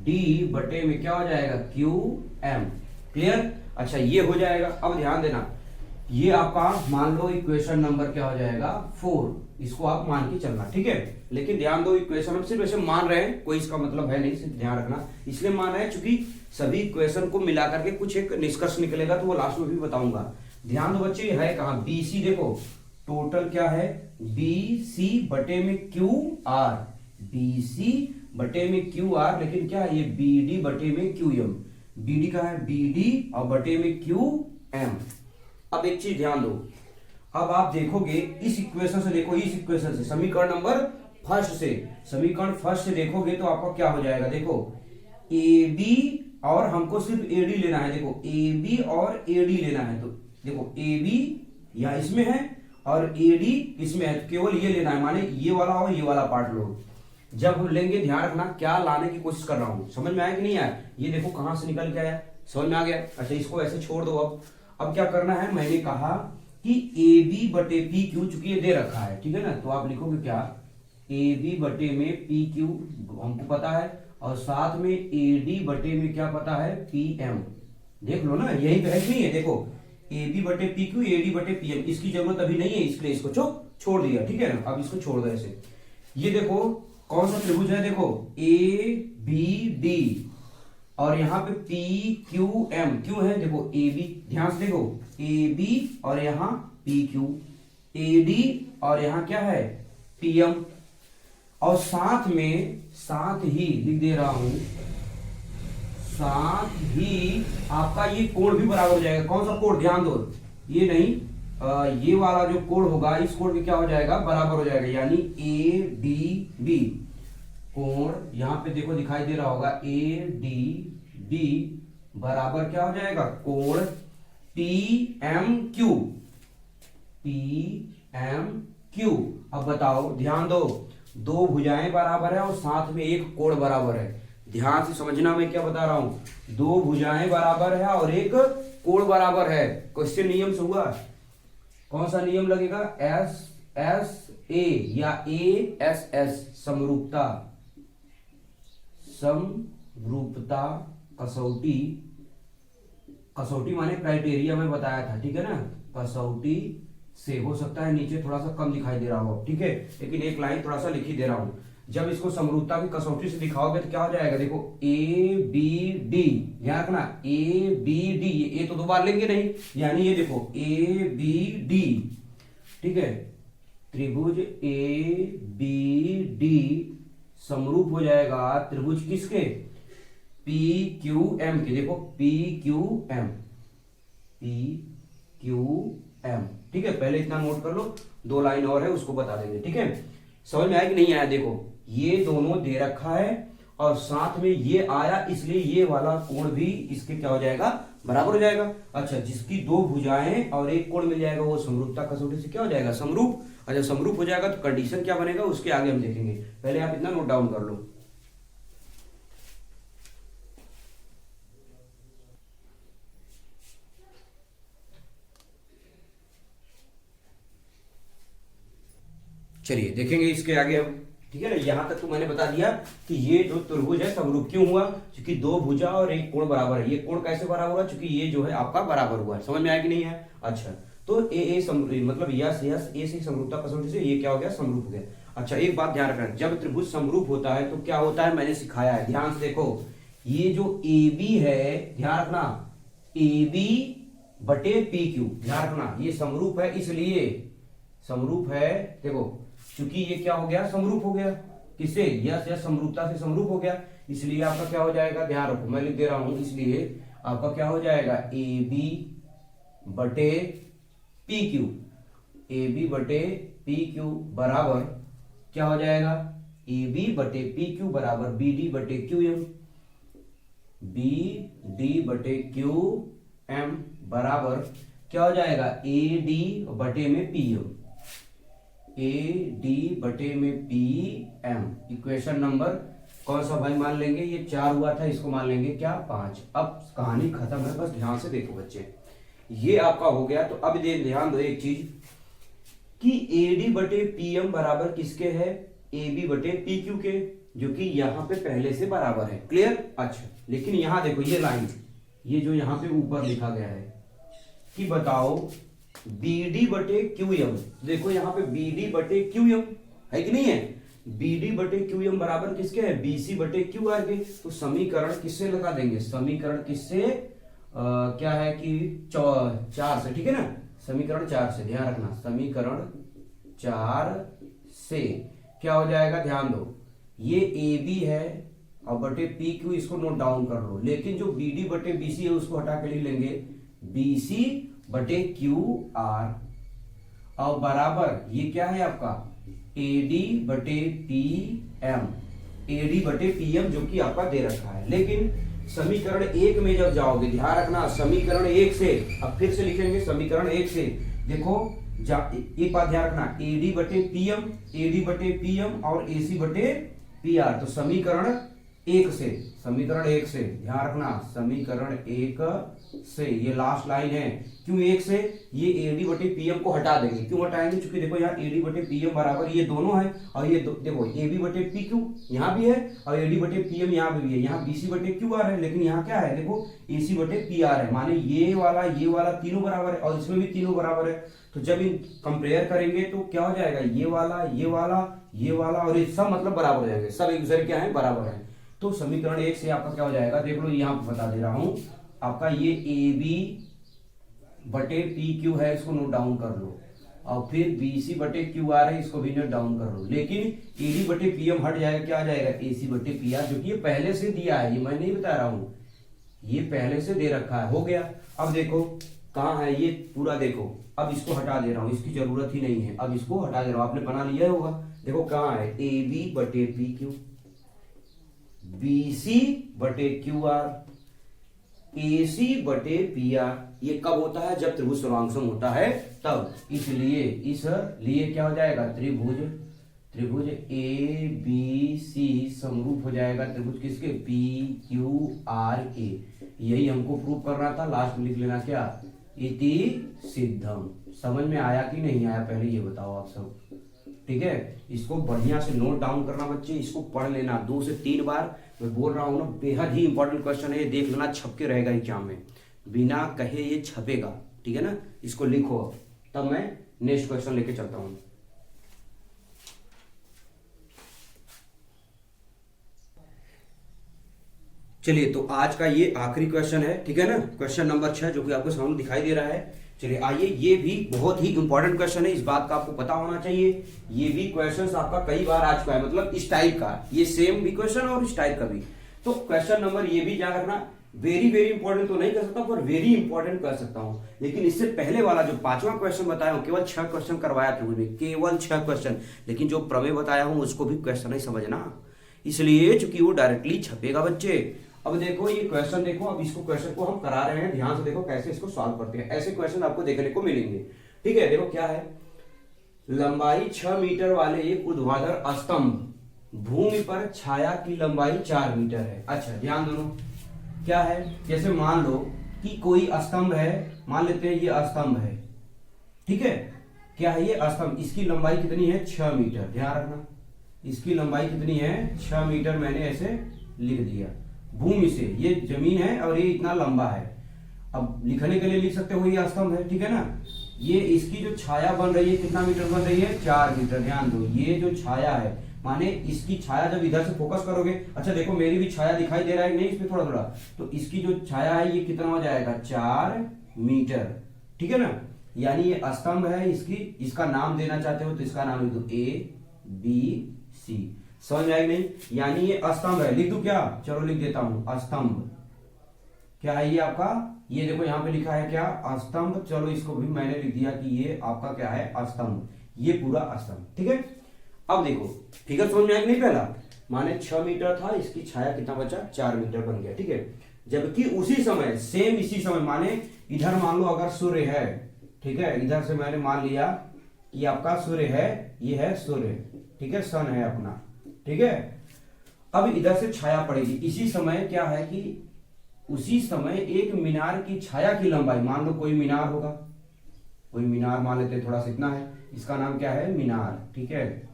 A: डी बटे में क्या हो जाएगा QM। क्लियर? अच्छा ये हो जाएगा। अब ध्यान देना ये आपका मान लो इक्वेशन नंबर क्या हो जाएगा 4, इसको आप मान के चलना, ठीक है। लेकिन ध्यान दो इक्वेशन हम सिर्फ ऐसे मान रहे हैं, कोई इसका मतलब है नहीं, सिर्फ ध्यान रखना इसलिए मान रहे हैं क्योंकि सभी इक्वेशन को मिला करके कुछ एक निष्कर्ष निकलेगा, तो वो लास्ट में भी बताऊंगा। ध्यान दो बच्चे है कहां बी सी, देखो टोटल क्या है बी सी बटे में क्यू आर, बी सी बटे में क्यू आर, लेकिन क्या है ये बी डी बटे में क्यू एम। बी डी का है बी डी और बटे में क्यू एम। अब एक चीज ध्यान दो, अब आप देखोगे इस इक्वेशन से, देखो इस इक्वेशन से समीकरण नंबर फर्स्ट से, समीकरण फर्स्ट से देखोगे तो आपका क्या हो जाएगा, देखो ए बी और हमको सिर्फ ए डी लेना है, देखो ए बी और ए डी लेना है। तो देखो ए बी या इसमें है और ए डी इसमें है, तो केवल ये लेना है, माने ये वाला और ये वाला पार्ट लो। जब हम लेंगे ध्यान रखना क्या लाने की कोशिश कर रहा हूं, समझ में आया कि नहीं आया? ये देखो कहां से निकल के आया, समझ में आ गया? अच्छा इसको ऐसे छोड़ दो। अब क्या करना है, मैंने कहा कि ए बी बटे पी क्यू, चूंकि ये दे रखा है, ठीक है ना, तो आप लिखोगे क्या ए बी बटे में पी क्यू हमको पता है, और साथ में ए डी बटे में क्या पता है पी एम। देख लो ना यही तो है कि नहीं है, देखो ए बी बटे पी क्यू ए डी बटे पी एम, इसकी जरूरत अभी नहीं है इसलिए इसको छोड़ दिया, ठीक है ना। अब इसको छोड़ दो ऐसे। ये देखो कौन सा त्रिभुज है, देखो ए बी डी और यहाँ पे पी क्यू एम, क्यों है देखो ए बी, ध्यान से देखो ए बी और यहाँ पी क्यू, ए डी और यहाँ क्या है पी एम, और साथ ही लिख दे रहा हूं, साथ ही आपका ये कोण भी बराबर हो जाएगा। कौन सा कोण, ध्यान दो ये नहीं ये वाला जो कोण होगा इस कोण के क्या हो जाएगा बराबर हो जाएगा, यानी ए डी बी कोण यहां पे देखो दिखाई दे रहा होगा ए डी बी बराबर क्या हो जाएगा कोण P M Q, P M Q. अब बताओ ध्यान दो, दो भुजाएं बराबर है और साथ में एक कोण बराबर है। ध्यान से समझना मैं क्या बता रहा हूं, दो भुजाएं बराबर है और एक कोण बराबर है। क्वेश्चन नियम से हुआ, कौन सा नियम लगेगा, एस एस ए या ए एस एस, समरूपता, समरूपता कसौटी, कसौटी माने क्राइटेरिया में बताया था, ठीक है ना, कसौटी से हो सकता है नीचे थोड़ा सा कम दिखाई दे रहा हो, ठीक है, लेकिन एक लाइन थोड़ा सा लिख ही दे रहा हूं। जब इसको समरूपता की कसौटी से दिखाओगे तो क्या हो जाएगा, देखो ए बी डी, ध्यान रखना ए बी डी, ये तो दो बार लेंगे नहीं, यानी ये देखो ए बी डी, ठीक है, त्रिभुज ए बी डी समरूप हो जाएगा त्रिभुज किसके पी क्यू एम के, देखो P Q M, P Q M, ठीक है। पहले इतना नोट कर लो, दो लाइन और है उसको बता देंगे, ठीक है। समझ में आया कि नहीं आया, देखो ये दोनों दे रखा है और साथ में ये आया, इसलिए ये वाला कोण भी इसके क्या हो जाएगा बराबर हो जाएगा। अच्छा जिसकी दो भुजाएं और एक कोण मिल जाएगा वो समरूपता कसौटी से क्या हो जाएगा समरूप। और जब समरूप हो जाएगा तो कंडीशन क्या बनेगा उसके आगे हम देखेंगे, पहले आप इतना नोट डाउन कर लो। चलिए देखेंगे इसके आगे हम, ठीक है ना। यहां तक तो मैंने बता दिया कि ये जो त्रिभुज है समरूप क्यों हुआ, क्योंकि दो भुजा और एक कोण बराबर है। ये कोण कैसे बराबर हुआ, क्योंकि ये जो है आपका बराबर हुआ है। समझ में आया कि नहीं है? अच्छा तो ए मतलब यस यस ए से समरूपता कसौटी से ये क्या हो गया समरूप हो गया। अच्छा एक बात ध्यान रखना, जब त्रिभुज समरूप होता है तो क्या होता है मैंने सिखाया है, ध्यान से देखो। ये जो ए बी है, ध्यान रखना ए बी बटे पी क्यू, ध्यान रखना ये समरूप है, इसलिए समरूप है, देखो क्योंकि ये क्या हो गया समरूप हो गया, किससे यस यस समरूपता से समरूप हो गया, इसलिए आपका क्या हो जाएगा, ध्यान रखो मैं लिख दे रहा हूं, इसलिए आपका क्या हो जाएगा ए बी बटे पी क्यू, ए बी बटे पी क्यू बराबर क्या हो जाएगा ए बी बटे पी क्यू बराबर बी डी बटे क्यू एम, बी डी बटे क्यू एम बराबर क्या हो जाएगा, ए डी बटे में पी एम, ए डी बटे में पी एम। इक्वेशन नंबर कौन सा भाई मान लेंगे, ये 4 हुआ था, इसको मान लेंगे क्या 5। अब कहानी खत्म है, बस ध्यान से देखो बच्चे, ये आपका हो गया। तो अब ध्यान दो एक चीज कि ए डी बटे पी एम बराबर किसके है, ए बी बटे पी क्यू के, जो कि यहां पे पहले से बराबर है। क्लियर। अच्छा, लेकिन यहां देखो ये लाइन, ये जो यहां पे ऊपर लिखा गया है कि बताओ बी डी बटे क्यू एम, देखो यहां पे बी डी बटे क्यू एम है कि नहीं है, बी डी बटे क्यू एम बराबर किसके है, बी सी बटे क्यू आर के। तो समीकरण किससे लगा देंगे, समीकरण किससे क्या है कि 4 से, ठीक है ना, समीकरण 4 से, ध्यान रखना, समीकरण 4 से क्या हो जाएगा, ध्यान दो, ये ए बी है और बटे पी क्यू, इसको नोट डाउन कर लो। लेकिन जो बी डी बटे बी सी है उसको हटा के लिख लेंगे बी सी बटे क्यू आर, और बराबर ये क्या है आपका ए डी बटे पी एम, ए डी बटे पी एम जो कि आपका दे रखा है। लेकिन समीकरण 1 में जब जाओगे, ध्यान रखना, समीकरण 1 से, अब फिर से लिखेंगे समीकरण 1 से, देखो एक बात ध्यान रखना, ए डी बटे पी एम, ए डी बटे पी एम और ए सी बटे पी आर। तो समीकरण 1 से, समीकरण 1 से ध्यान रखना, समीकरण 1 से, ये लास्ट लाइन है, क्यों 1 से, ये ए डी बटे पी एम को हटा देंगे। क्यों हटाएंगे, क्योंकि देखो यहाँ ए डी बटे पी एम बराबर ये दोनों है, और ये देखो ए बी बटे पी क्यू यहाँ भी है और ए डी बटे पी एम यहाँ भी है, यहाँ बी सी बटे क्यू आर है, लेकिन यहाँ क्या है, देखो ए सी बटे पी आर है, माने ये वाला तीनों बराबर है और इसमें भी तीनों बराबर है। तो जब इन कंपेयर करेंगे तो क्या हो जाएगा, ये वाला ये वाला ये वाला और ये सब मतलब बराबर हो जाएंगे, सब एक दूसरे क्या है, बराबर है। तो समीकरण 1 से आपका क्या हो जाएगा, देख लो यहाँ बता दे रहा हूं आपका, ये ए बी बटे पी क्यू है, इसको नोट डाउन कर लो, और फिर बी सी बटे क्यू आर है, इसको भी नोट डाउन कर लो। लेकिन ए डी बटे पी एम हट जाएगा, क्या आ जाएगा, ए सी बटे पी आर, जो कि ये पहले से दिया है, ये मैं नहीं बता रहा हूं, ये पहले से दे रखा है, हो गया। अब देखो कहाँ है ये पूरा, देखो अब इसको हटा दे रहा हूं, इसकी जरूरत ही नहीं है, अब इसको हटा दे रहा हूं, आपने बना लिया होगा। देखो कहाँ है, ए बी बटे पी क्यू, बी सी बटे क्यू आर, ए सी बटे पी आर। ये कब होता है, जब त्रिभुज सर्वांगसम होता है तब, इसलिए इसलिए क्या हो जाएगा, त्रिभुज ए बी सी समरूप हो जाएगा त्रिभुज किसके, पी क्यू आर ए। यही हमको प्रूव करना था, लास्ट में लिख लेना क्या, इति सिद्धम। समझ में आया कि नहीं आया, पहले ये बताओ आप सब, ठीक है। इसको बढ़िया से नोट डाउन करना बच्चे, इसको पढ़ लेना 2 से 3 बार, मैं बोल रहा हूँ ना, बेहद ही इंपॉर्टेंट क्वेश्चन है, ये देख लेना, छप के रहेगा एग्जाम में, बिना कहे ये छपेगा, ठीक है ना। इसको लिखो, तब मैं नेक्स्ट क्वेश्चन लेके चलता हूं। चलिए, तो आज का ये आखिरी क्वेश्चन है, ठीक है ना, क्वेश्चन नंबर 6, जो कि आपको सामने दिखाई दे रहा है। चलिए आइए, ये भी बहुत ही इंपॉर्टेंट क्वेश्चन है, इस बात का आपको पता होना चाहिए। ये भी क्वेश्चन आपका कई बार आ चुका है, मतलब इस टाइप का, ये सेम भी क्वेश्चन और इस टाइप का भी। तो क्वेश्चन नंबर ये भी याद रखना, वेरी इंपॉर्टेंट तो नहीं कर सकता पर वेरी इंपॉर्टेंट कर सकता हूं। लेकिन इससे पहले वाला जो 5वां क्वेश्चन बताया हूं, केवल 6 क्वेश्चन करवाया था मुझे, केवल 6 क्वेश्चन, लेकिन जो प्रमेय बताया हूं उसको भी क्वेश्चन ही समझना, इसलिए चूंकि वो डायरेक्टली छपेगा बच्चे। अब देखो ये क्वेश्चन, देखो अब इसको क्वेश्चन को हम करा रहे हैं, ध्यान से देखो कैसे इसको सॉल्व करते हैं। ऐसे क्वेश्चन आपको देखने को मिलेंगे, ठीक है। देखो क्या है, लंबाई 6 मीटर वाले एक ऊर्ध्वाधर स्तंभ भूमि पर छाया की लंबाई 4 मीटर है। अच्छा ध्यान दो, क्या है, जैसे मान लो कि कोई स्तंभ है, मान लेते हैं ये स्तंभ है, ठीक है, क्या है ये स्तंभ, इसकी लंबाई कितनी है, 6 मीटर, ध्यान रखना, इसकी लंबाई कितनी है, 6 मीटर, मैंने ऐसे लिख दिया। भूमि से ये जमीन है और ये इतना लंबा है, अब लिखने के लिए लिख सकते हो ये स्तंभ है, ठीक है ना। ये इसकी जो छाया बन रही है कितना मीटर बन रही है, 4 मीटर। ध्यान दो, ये जो छाया है, माने इसकी छाया जब इधर से फोकस करोगे, अच्छा देखो मेरी भी छाया दिखाई दे रहा है नहीं इसमें थोड़ा थोड़ा, तो इसकी जो छाया है ये कितना हो जाएगा, 4 मीटर, ठीक है ना। यानी ये स्तंभ है, इसका नाम देना चाहते हो तो इसका नाम लिख दो ए बी सी, समझ में आई नहीं। यानी ये स्तंभ है, लिख दूं क्या, चलो लिख देता हूं, स्तंभ क्या है ये आपका, ये देखो यहाँ पे लिखा है क्या, स्तंभ। चलो इसको भी मैंने लिख दिया कि ये आपका क्या है, स्तंभ, ये पूरा स्तंभ, ठीक है। अब देखो फिगर समझ में आएगी नहीं, पहला माने 6 मीटर था, इसकी छाया कितना बचा, 4 मीटर बन गया, ठीक है। जबकि उसी समय सेम इसी समय, माने इधर मान लो अगर सूर्य है, ठीक है, इधर से मैंने मान लिया कि आपका सूर्य है, ये है सूर्य, ठीक है, सन है अपना, ठीक है। अब इधर से छाया पड़ेगी, इसी समय क्या है कि उसी समय एक मीनार की छाया की लंबाई, मान लो कोई मीनार होगा, कोई मीनार मान लेते हैं, थोड़ा सा इतना है, इसका नाम क्या है, मीनार, ठीक है,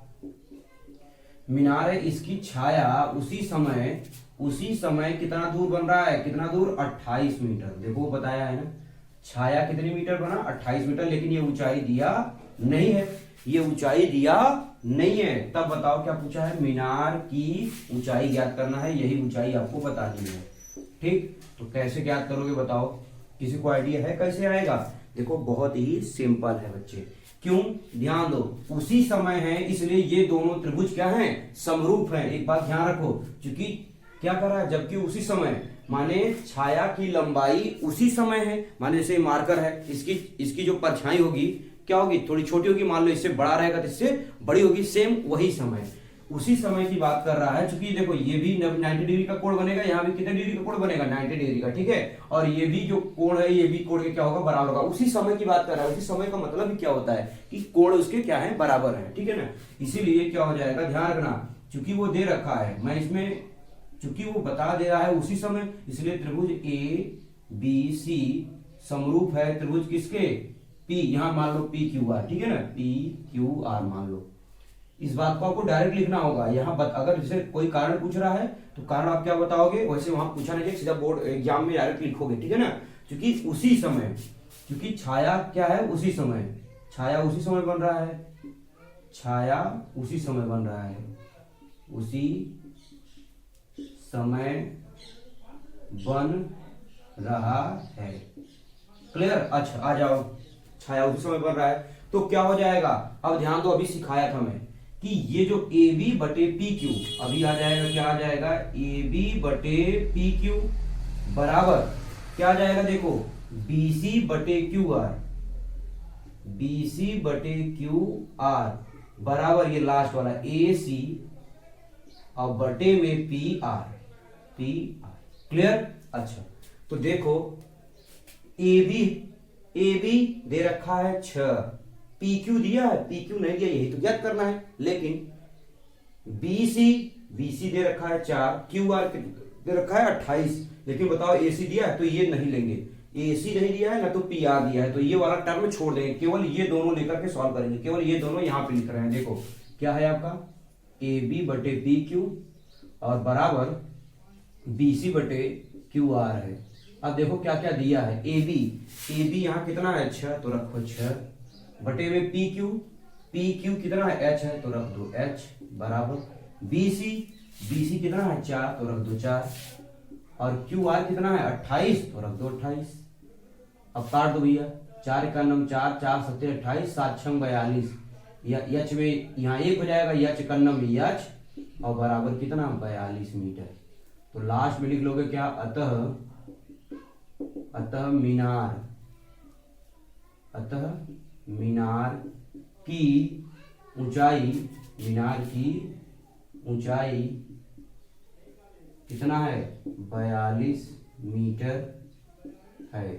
A: मीनार है, इसकी छाया उसी समय कितना दूर बन रहा है, कितना दूर, 28 मीटर। देखो बताया है ना, छाया कितनी मीटर बना, 28 मीटर, लेकिन ये ऊंचाई दिया नहीं है, ये ऊंचाई दिया नहीं है। तब बताओ क्या पूछा है, मीनार की ऊंचाई ज्ञात करना है, यही ऊंचाई आपको बतानी है, ठीक। तो कैसे ज्ञात करोगे बताओ, किसी को आइडिया है कैसे आएगा? देखो बहुत ही सिंपल है बच्चे, क्यों, ध्यान दो, उसी समय है इसलिए ये दोनों त्रिभुज क्या हैं, समरूप हैं। एक बात ध्यान रखो, क्योंकि क्या कर रहा है, जबकि उसी समय माने छाया की लंबाई उसी समय है, माने जैसे मार्कर है, इसकी जो परछाई होगी क्या होगी, थोड़ी छोटी होगी, मान लो इससे बड़ा रहेगा तो इससे बड़ी होगी, सेम वही समय, उसी समय की बात कर रहा है। क्योंकि देखो ये भी 90 डिग्री का कोण बनेगा, यहाँ भी कितने डिग्री का कोण बनेगा, 90 डिग्री का, ठीक है, और ये भी जो कोण है ये भी कोण के क्या होगा, बराबर होगा। उसी समय की बात कर रहा है, उसी समय का मतलब क्या होता है कि कोण उसके क्या है, बराबर है, ठीक है ना। इसीलिए क्या हो जाएगा, ध्यान रखना, चूंकि वो दे रखा है, मैं इसमें चूंकि वो बता दे रहा है उसी समय, इसलिए त्रिभुज ABC समरूप है त्रिभुज किसके, P, यहां मान लो PQR, ठीक है ना, PQR मान लो। इस बात को आपको डायरेक्ट लिखना होगा यहाँ, अगर जैसे कोई कारण पूछ रहा है तो कारण आप क्या बताओगे, वैसे वहां पूछा नहीं, सीधा बोर्ड एग्जाम में डायरेक्ट लिखोगे, ठीक है ना। क्योंकि उसी समय, क्योंकि छाया क्या है, उसी समय, छाया उसी समय बन रहा है, छाया उसी समय बन रहा है, उसी समय बन रहा है, क्लियर। अच्छा आ जाओ, छाया उसी समय बन रहा है तो क्या हो जाएगा, अब ध्यान दो, अभी सिखाया था मैं कि ये जो AB बटे PQ, अभी आ जाएगा, क्या आ जाएगा, AB बटे PQ बराबर क्या आ जाएगा, देखो BC बटे QR, BC बटे QR बराबर ये लास्ट वाला AC और बटे में PR, क्लियर। अच्छा तो देखो AB दे रखा है 6, PQ दिया है, PQ नहीं दिया, यही तो ज्ञात करना है। लेकिन BC दे रखा है 4, QR दे रखा है 28, लेकिन बताओ AC दिया है तो ये नहीं लेंगे, AC नहीं दिया है ना तो PR दिया है, तो ये वाला टर्म छोड़ देंगे, केवल ये दोनों लेकर के सॉल्व करेंगे, केवल ये दोनों यहां पे लिख रहे हैं। देखो क्या है आपका, AB बटे PQ और बराबर BC बटे QR है। अब देखो क्या क्या दिया है, AB यहाँ कितना है 6, तो रखो 6 बटे में PQ कितना है H है, तो रख दो H बराबर BC कितना है 4, तो रख दो 4 और QR कितना है 28, तो रख दो 28। अब काट दो भैया, 4 का नम 4, 4 सत्ते 28, 7 छंग 42, H में यहाँ 1 हो जाएगा, H का नम H और बराबर कितना 42 मीटर। तो लास्ट में लिख लोगे क्या, अतः मीनार की ऊंचाई कितना है, 42 मीटर है,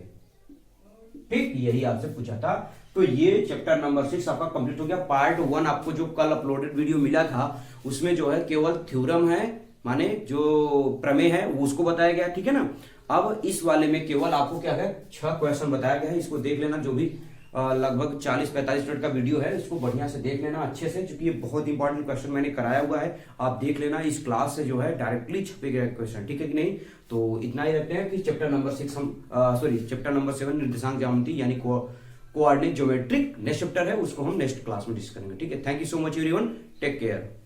A: ठीक। यही आपसे पूछा था। तो ये चैप्टर नंबर 6 आपका कंप्लीट हो गया। पार्ट 1 आपको जो कल अपलोडेड वीडियो मिला था उसमें जो है केवल थ्योरम है, माने जो प्रमेय है वो उसको बताया गया, ठीक है ना। अब इस वाले में केवल आपको क्या है 6 क्वेश्चन बताया गया है, इसको देख लेना, जो भी लगभग 40-45 मिनट का वीडियो है, इसको बढ़िया से देख लेना अच्छे से, क्योंकि ये बहुत इंपॉर्टेंट क्वेश्चन मैंने कराया हुआ है, आप देख लेना। इस क्लास से जो है डायरेक्टली छपे गए क्वेश्चन, ठीक है कि नहीं। तो इतना ही रखते हैं कि चैप्टर नंबर 7 निर्देशांक ज्यामिति यानी कोऑर्डिनेट ज्योमेट्रिक नेक्स्ट चैप्टर है, उसको हम नेक्स्ट क्लास में डिस्कस करेंगे, ठीक है। Thank you so much everyone, take care.